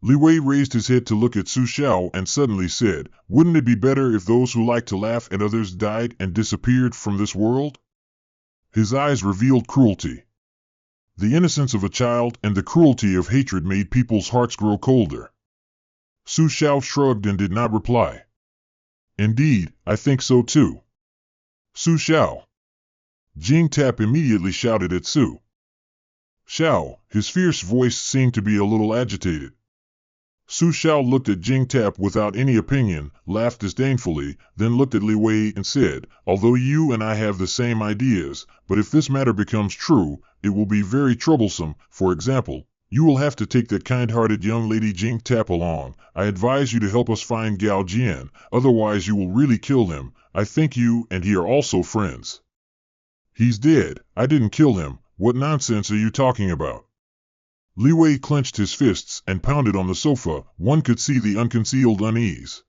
Li Wei raised his head to look at Su Xiao and suddenly said, Wouldn't it be better if those who like to laugh at others died and disappeared from this world? His eyes revealed cruelty. The innocence of a child and the cruelty of hatred made people's hearts grow colder. Su Xiao shrugged and did not reply. Indeed, I think so too. Su Xiao. Jing Tap immediately shouted at Su Xiao. His fierce voice seemed to be a little agitated. Su Xiao looked at Jing Tap without any opinion, laughed disdainfully, then looked at Li Wei and said, Although you and I have the same ideas, but if this matter becomes true, it will be very troublesome. For example, you will have to take that kind-hearted young lady Jing Tap along. I advise you to help us find Gao Jian, otherwise you will really kill him. I think you and he are also friends. He's dead. I didn't kill him. What nonsense are you talking about? Li Wei clenched his fists and pounded on the sofa. One could see the unconcealed unease.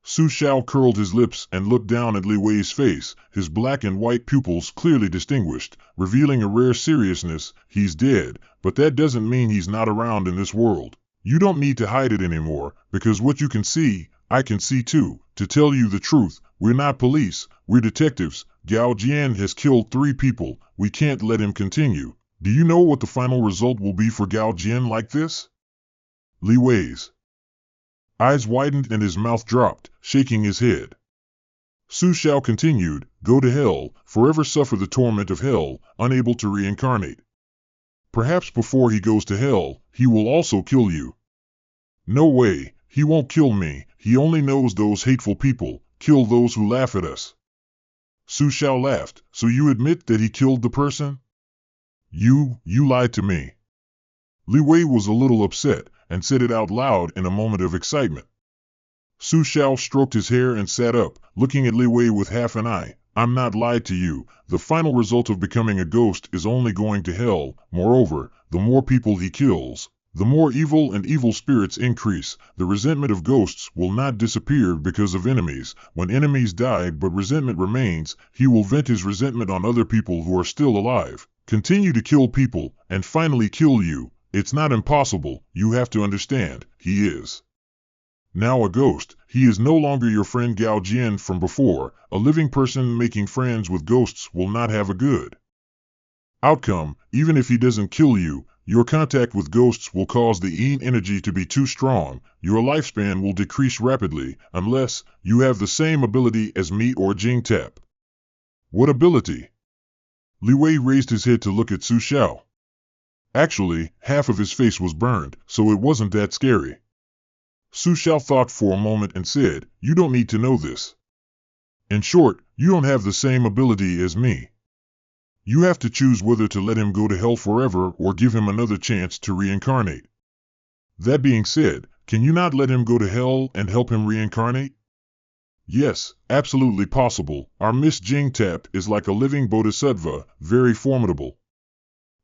Su Xiao curled his lips and looked down at Li Wei's face, his black and white pupils clearly distinguished, revealing a rare seriousness. He's dead, but that doesn't mean he's not around in this world. You don't need to hide it anymore, because what you can see, I can see too. To tell you the truth, we're not police, we're detectives. Gao Jian has killed 3 people. We can't let him continue. Do you know what the final result will be for Gao Jian like this? Li Wei's eyes widened and his mouth dropped, shaking his head. Su Xiao continued, Go to hell, forever suffer the torment of hell, unable to reincarnate. Perhaps before he goes to hell, he will also kill you. No way, he won't kill me. He only knows those hateful people, kill those who laugh at us. Su Xiao laughed. So you admit that he killed the person? You lied to me. Li Wei was a little upset, and said it out loud in a moment of excitement. Su Xiao stroked his hair and sat up, looking at Li Wei with half an eye. I'm not lied to you. The final result of becoming a ghost is only going to hell. Moreover, the more people he kills, the more evil and evil spirits increase. The resentment of ghosts will not disappear because of enemies. When enemies die but resentment remains, he will vent his resentment on other people who are still alive. Continue to kill people, and finally kill you. It's not impossible, you have to understand, he is now a ghost. He is no longer your friend Gao Jian from before. A living person making friends with ghosts will not have a good outcome. Even if he doesn't kill you, your contact with ghosts will cause the yin energy to be too strong. Your lifespan will decrease rapidly, unless you have the same ability as me or Jing Tap. What ability? Li Wei raised his head to look at Su Xiao. Actually, half of his face was burned, so it wasn't that scary. Su Xiao thought for a moment and said, you don't need to know this. In short, you don't have the same ability as me. You have to choose whether to let him go to hell forever or give him another chance to reincarnate. That being said, can you not let him go to hell and help him reincarnate? Yes, absolutely possible. Our Miss Jing Tap is like a living bodhisattva, very formidable.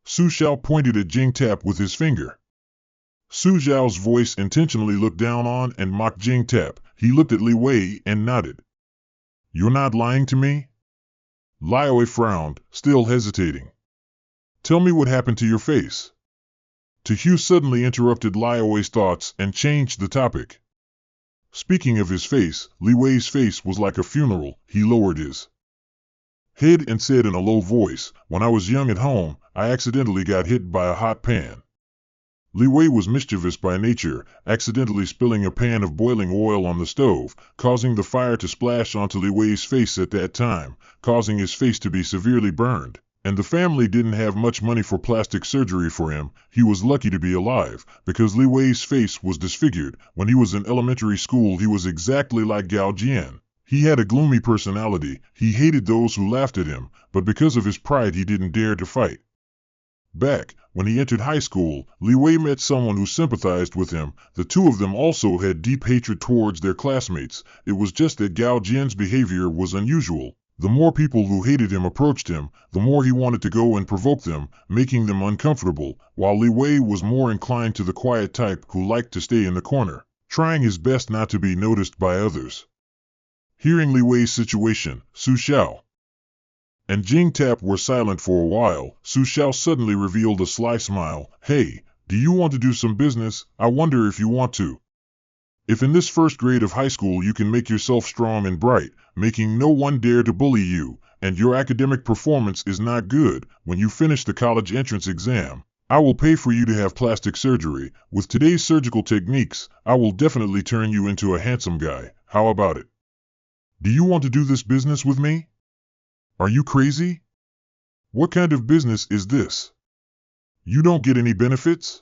Su Xiao pointed at Jing Tap with his finger. Su Xiao's voice intentionally looked down on and mocked Jing Tap. He looked at Li Wei and nodded. You're not lying to me? Li Wei frowned, still hesitating. Tell me what happened to your face. Tu Hu suddenly interrupted Li Wei's thoughts and changed the topic. Speaking of his face, Li Wei's face was like a funeral. He lowered his head and said in a low voice, when I was young at home, I accidentally got hit by a hot pan. Li Wei was mischievous by nature, accidentally spilling a pan of boiling oil on the stove, causing the fire to splash onto Li Wei's face at that time, causing his face to be severely burned. And the family didn't have much money for plastic surgery for him. He was lucky to be alive, because Li Wei's face was disfigured. When he was in elementary school, he was exactly like Gao Jian. He had a gloomy personality. He hated those who laughed at him, but because of his pride he didn't dare to fight. Back, when he entered high school, Li Wei met someone who sympathized with him. The two of them also had deep hatred towards their classmates. It was just that Gao Jian's behavior was unusual. The more people who hated him approached him, the more he wanted to go and provoke them, making them uncomfortable, while Li Wei was more inclined to the quiet type who liked to stay in the corner, trying his best not to be noticed by others. Hearing Li Wei's situation, Su Xiao and Jing Tap were silent for a while. Su Xiao suddenly revealed a sly smile. Hey, do you want to do some business? I wonder if you want to. If in this first grade of high school you can make yourself strong and bright, making no one dare to bully you, and your academic performance is not good, when you finish the college entrance exam, I will pay for you to have plastic surgery. With today's surgical techniques, I will definitely turn you into a handsome guy. How about it? Do you want to do this business with me? Are you crazy? What kind of business is this? You don't get any benefits?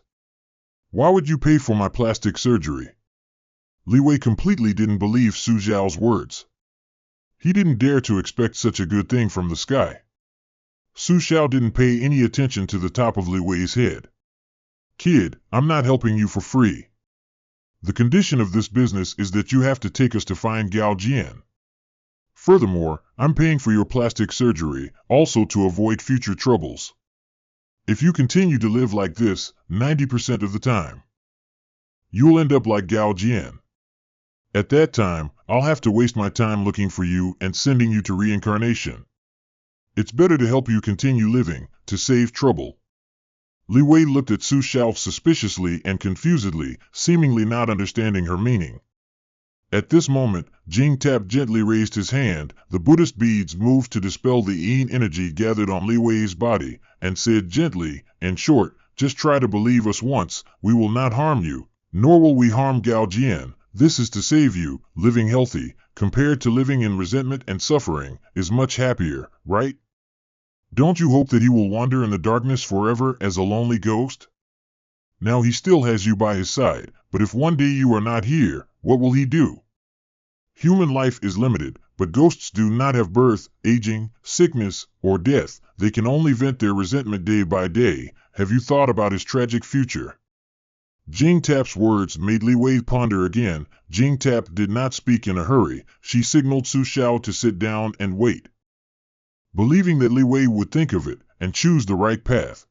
Why would you pay for my plastic surgery? Li Wei completely didn't believe Su Xiao's words. He didn't dare to expect such a good thing from the sky. Su Xiao didn't pay any attention to the top of Li Wei's head. Kid, I'm not helping you for free. The condition of this business is that you have to take us to find Gao Jian. Furthermore, I'm paying for your plastic surgery, also to avoid future troubles. If you continue to live like this, 90% of the time, you'll end up like Gao Jian. At that time, I'll have to waste my time looking for you and sending you to reincarnation. It's better to help you continue living, to save trouble. Li Wei looked at Su Xiao suspiciously and confusedly, seemingly not understanding her meaning. At this moment, Jing Tap gently raised his hand. The Buddhist beads moved to dispel the yin energy gathered on Li Wei's body, and said gently, in short, just try to believe us once, we will not harm you, nor will we harm Gao Jian. This is to save you. Living healthy, compared to living in resentment and suffering, is much happier, right? Don't you hope that he will wander in the darkness forever as a lonely ghost? Now he still has you by his side, but if one day you are not here, what will he do? Human life is limited, But ghosts do not have birth, aging, sickness, or death. They can only vent their resentment day by day. Have you thought about his tragic future? Jing Tap's words made Li Wei ponder again. Jing Tap did not speak in a hurry. She signaled Su Xiao to sit down and wait, believing that Li Wei would think of it and choose the right path.